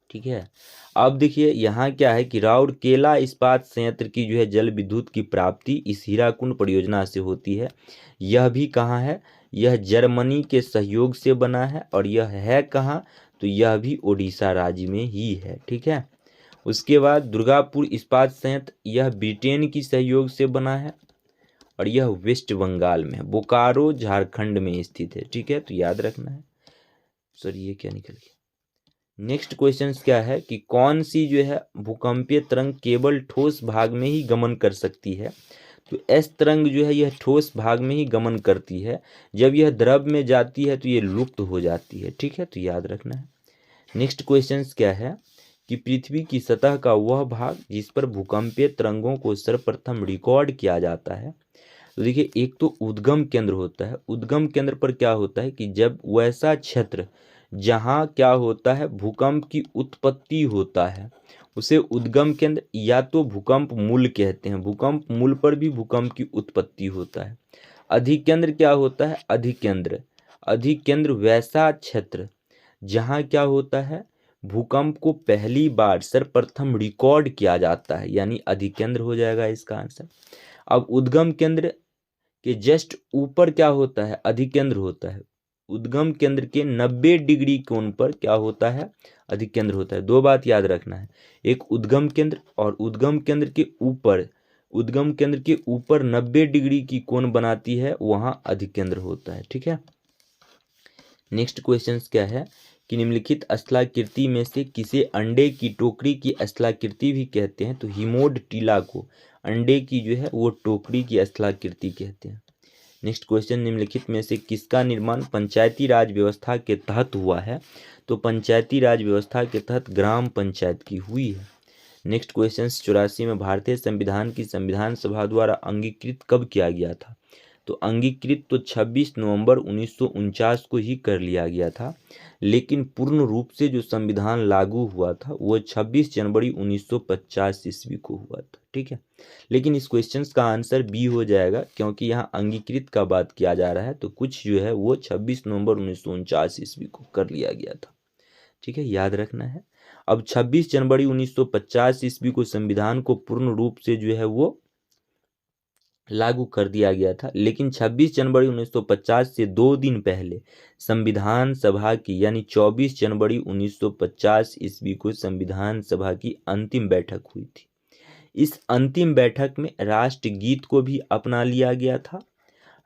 ठीक है। अब देखिए यहाँ क्या है कि राउरकेला इस्पात संयंत्र की जो है जल विद्युत की प्राप्ति इस हीराकुंड परियोजना से होती है। यह भी कहाँ है, यह जर्मनी के सहयोग से बना है, और यह है कहाँ, तो यह भी ओडिशा राज्य में ही है, ठीक है। उसके बाद दुर्गापुर इस्पात संयंत्र, यह ब्रिटेन की सहयोग से बना है और यह वेस्ट बंगाल में है, बोकारो झारखंड में स्थित है, ठीक है, तो याद रखना है। सर ये क्या निकल गया। नेक्स्ट क्वेश्चन क्या है कि कौन सी जो है भूकंपीय तरंग केवल ठोस भाग में ही गमन कर सकती है। तो एस तरंग जो है यह ठोस भाग में ही गमन करती है, जब यह द्रव में जाती है तो ये लुप्त हो जाती है, ठीक है, तो याद रखना है। नेक्स्ट क्वेश्चन क्या है कि पृथ्वी की सतह का वह भाग जिस पर भूकंपीय तरंगों को सर्वप्रथम रिकॉर्ड किया जाता है। तो देखिए एक तो उद्गम केंद्र होता है। उद्गम केंद्र पर क्या होता है कि जब वैसा क्षेत्र जहाँ क्या होता है भूकंप की उत्पत्ति होता है उसे उद्गम केंद्र या तो भूकंप मूल कहते हैं। भूकंप मूल पर भी भूकंप की उत्पत्ति होता है। अधिकेंद्र क्या होता है, अधिकेंद्र वैसा क्षेत्र जहाँ क्या होता है भूकंप को पहली बार सर्वप्रथम रिकॉर्ड किया जाता है, यानी अधिकेंद्र हो जाएगा इसका आंसर। अब उद्गम केंद्र के जस्ट ऊपर क्या होता है, अधिकेंद्र होता है। उद्गम केंद्र के 90 डिग्री कोण पर क्या होता है, अधिकेंद्र होता है। दो बात याद रखना है, एक उद्गम केंद्र और उद्गम केंद्र के ऊपर 90 डिग्री की कोण बनाती है, वहां अधिकेंद्र होता है, ठीक है। नेक्स्ट क्वेश्चन क्या है कि निम्नलिखित स्थलाकृति में से किसे अंडे की टोकरी की स्थलाकृति भी कहते हैं? तो हिमोड टीला को अंडे की जो है वो टोकरी की स्थलाकृति कहते हैं। नेक्स्ट क्वेश्चन, निम्नलिखित में से किसका निर्माण पंचायती राज व्यवस्था के तहत हुआ है? तो पंचायती राज व्यवस्था के तहत ग्राम पंचायत की हुई है। नेक्स्ट क्वेश्चन, 84 में भारतीय संविधान की संविधान सभा द्वारा अंगीकृत कब किया गया था? तो अंगीकृत तो 26 नवंबर 1949 को ही कर लिया गया था, लेकिन पूर्ण रूप से जो संविधान लागू हुआ था वो 26 जनवरी 1950 ईस्वी को हुआ था। ठीक है, लेकिन इस क्वेश्चन का आंसर बी हो जाएगा, क्योंकि यहाँ अंगीकृत का बात किया जा रहा है, तो कुछ जो है वो 26 नवंबर 1949 ईस्वी को कर लिया गया था। ठीक है, याद रखना है। अब 26 जनवरी 1950 ईस्वी को संविधान को पूर्ण रूप से जो है वो लागू कर दिया गया था, लेकिन 26 जनवरी 1950 से 2 दिन पहले संविधान सभा की यानी 24 जनवरी 1950 ईस्वी को संविधान सभा की अंतिम बैठक हुई थी। इस अंतिम बैठक में राष्ट्रगीत को भी अपना लिया गया था,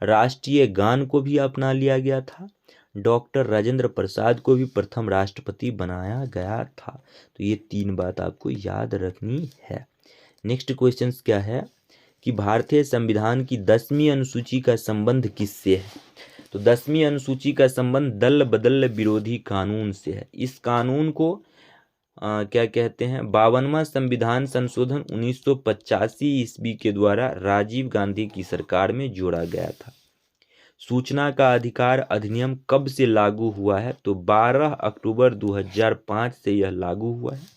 राष्ट्रीय गान को भी अपना लिया गया था, डॉक्टर राजेंद्र प्रसाद को भी प्रथम राष्ट्रपति बनाया गया था। तो ये 3 बात आपको याद रखनी है। नेक्स्ट क्वेश्चन क्या है कि भारतीय संविधान की 10वीं अनुसूची का संबंध किससे है? तो 10वीं अनुसूची का संबंध दल बदल विरोधी कानून से है। इस कानून को क्या कहते हैं? 52वां संविधान संशोधन 1985 ईस्वी के द्वारा राजीव गांधी की सरकार में जोड़ा गया था। सूचना का अधिकार अधिनियम कब से लागू हुआ है? तो 12 अक्टूबर 2005 से यह लागू हुआ है।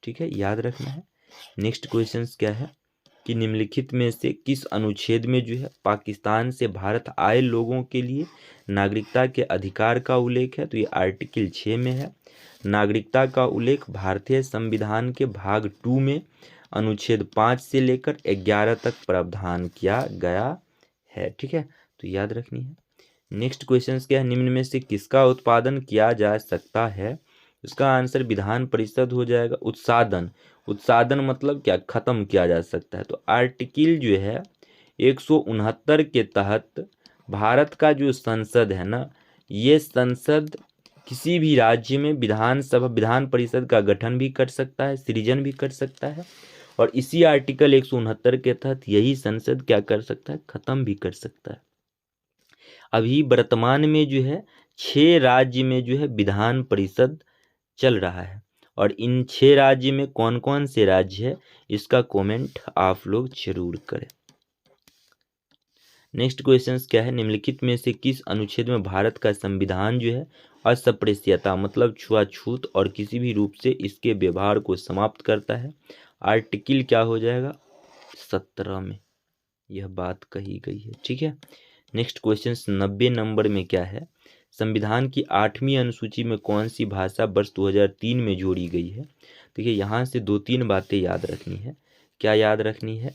ठीक है, याद रखना है। नेक्स्ट क्वेश्चन क्या है कि निम्नलिखित में से किस अनुच्छेद में जो है पाकिस्तान से भारत आए लोगों के लिए नागरिकता के अधिकार का उल्लेख है? तो ये आर्टिकल 6 में है। नागरिकता का उल्लेख भारतीय संविधान के भाग 2 में अनुच्छेद 5 से लेकर 11 तक प्रावधान किया गया है। ठीक है, तो याद रखनी है। नेक्स्ट क्वेश्चन क्या है? निम्न में से किसका उत्पादन किया जा सकता है? इसका आंसर विधान परिषद हो जाएगा। उत्सादन, उत्सादन मतलब क्या? खत्म किया जा सकता है। तो आर्टिकल जो है 169 के तहत भारत का जो संसद है ना, ये संसद किसी भी राज्य में विधान परिषद का गठन भी कर सकता है, सृजन भी कर सकता है, और इसी आर्टिकल 169 के तहत यही संसद क्या कर सकता है? खत्म भी कर सकता है। अभी वर्तमान में जो है 6 राज्य में जो है विधान परिषद चल रहा है, और इन 6 राज्य में कौन कौन से राज्य है इसका कमेंट आप लोग जरूर करें। नेक्स्ट क्वेश्चन क्या है? निम्नलिखित में से किस अनुच्छेद में भारत का संविधान जो है अस्पृश्यता मतलब छुआछूत और किसी भी रूप से इसके व्यवहार को समाप्त करता है? आर्टिकल क्या हो जाएगा? 17 में यह बात कही गई है। ठीक है, नेक्स्ट क्वेश्चन 90 नंबर में क्या है? संविधान की 8वीं अनुसूची में कौन सी भाषा वर्ष 2003 में जोड़ी गई है? देखिए, यहाँ से 2-3 बातें याद रखनी है। क्या याद रखनी है?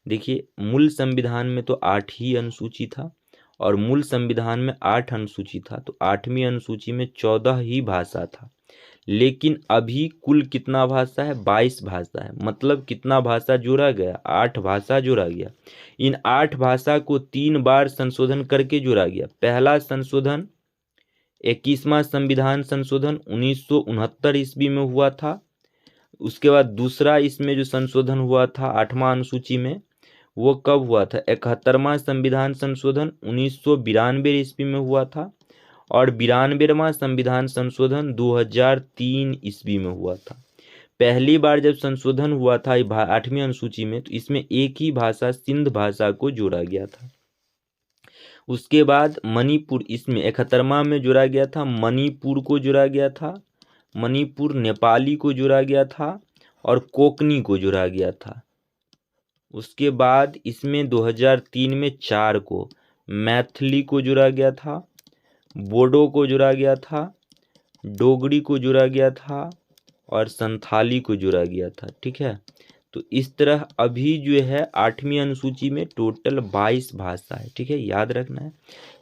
देखिए, मूल संविधान में तो 8 ही अनुसूची था, और मूल संविधान में 8 अनुसूची था, तो 8वीं अनुसूची में 14 ही भाषा था, लेकिन अभी कुल कितना भाषा है? 22 भाषा है। मतलब कितना भाषा जोड़ा गया? 8 भाषा जोड़ा गया। इन 8 भाषा को 3 बार संशोधन करके जोड़ा गया। पहला संशोधन 21वां संविधान संशोधन 1969 ईस्वी में हुआ था। उसके बाद दूसरा इसमें जो संशोधन हुआ था 8वां अनुसूची में, वो कब हुआ था? 71वां संविधान संशोधन 1992 ईस्वी में हुआ था, और 92वां संविधान संशोधन 2003 ईस्वी में हुआ था। पहली बार जब संशोधन हुआ था 8वीं अनुसूची में, तो इसमें एक ही भाषा सिंध भाषा को जोड़ा गया था। उसके बाद मणिपुर इसमें 71वां में जोड़ा गया था, मणिपुर को जोड़ा गया था, मणिपुर नेपाली को जोड़ा गया था, और कोंकणी को जोड़ा गया था। उसके बाद इसमें 2003 में 4 को मैथिली को जोड़ा गया था, बोडो को जोड़ा गया था, डोगरी को जोड़ा गया था, और संथाली को जोड़ा गया था। ठीक है, तो इस तरह अभी जो है 8वीं अनुसूची में टोटल 22 भाषा है। ठीक है, याद रखना है।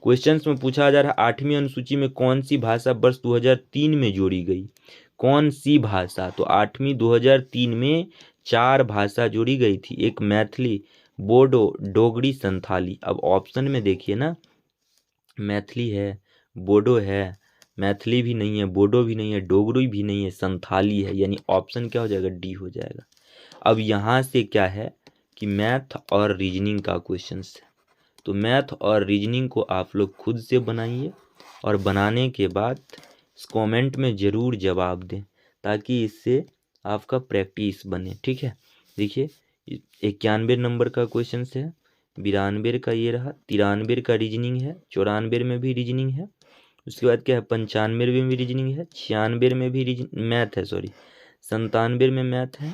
क्वेश्चंस में पूछा जा रहा है 8वीं अनुसूची में कौन सी भाषा वर्ष 2003 में जोड़ी गई? कौन सी भाषा? तो 8वीं 2003 में 4 भाषा जोड़ी गई थी। एक मैथिली, बोडो, डोगरी, संथाली। अब ऑप्शन में देखिए ना, मैथिली है, बोडो है, मैथिली भी नहीं है, बोडो भी नहीं है, डोगरी भी नहीं है, संथाली है, यानी ऑप्शन क्या हो जाएगा, डी हो जाएगा। अब यहाँ से क्या है कि मैथ और रीजनिंग का क्वेश्चन है, तो मैथ और रीजनिंग को आप लोग खुद से बनाइए और बनाने के बाद कमेंट में ज़रूर जवाब दें, ताकि इससे आपका प्रैक्टिस बने। ठीक है, देखिए 91 नंबर का क्वेश्चन है, 92 का ये रहा, 93 का रीजनिंग है, 94 में भी रीजनिंग है, उसके बाद क्या है 95 में भी रीजनिंग है, 96 में भी मैथ है, सॉरी 97 में मैथ है,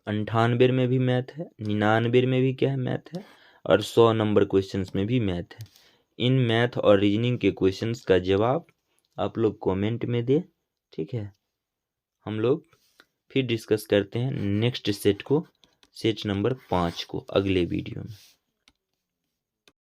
98 में भी मैथ है, 99 में भी क्या है मैथ है, और 100 नंबर क्वेश्चंस में भी मैथ है। इन मैथ और रीजनिंग के क्वेश्चंस का जवाब आप लोग कमेंट में दें। ठीक है, हम लोग फिर डिस्कस करते हैं नेक्स्ट सेट को, सेट नंबर 5 को अगले वीडियो में।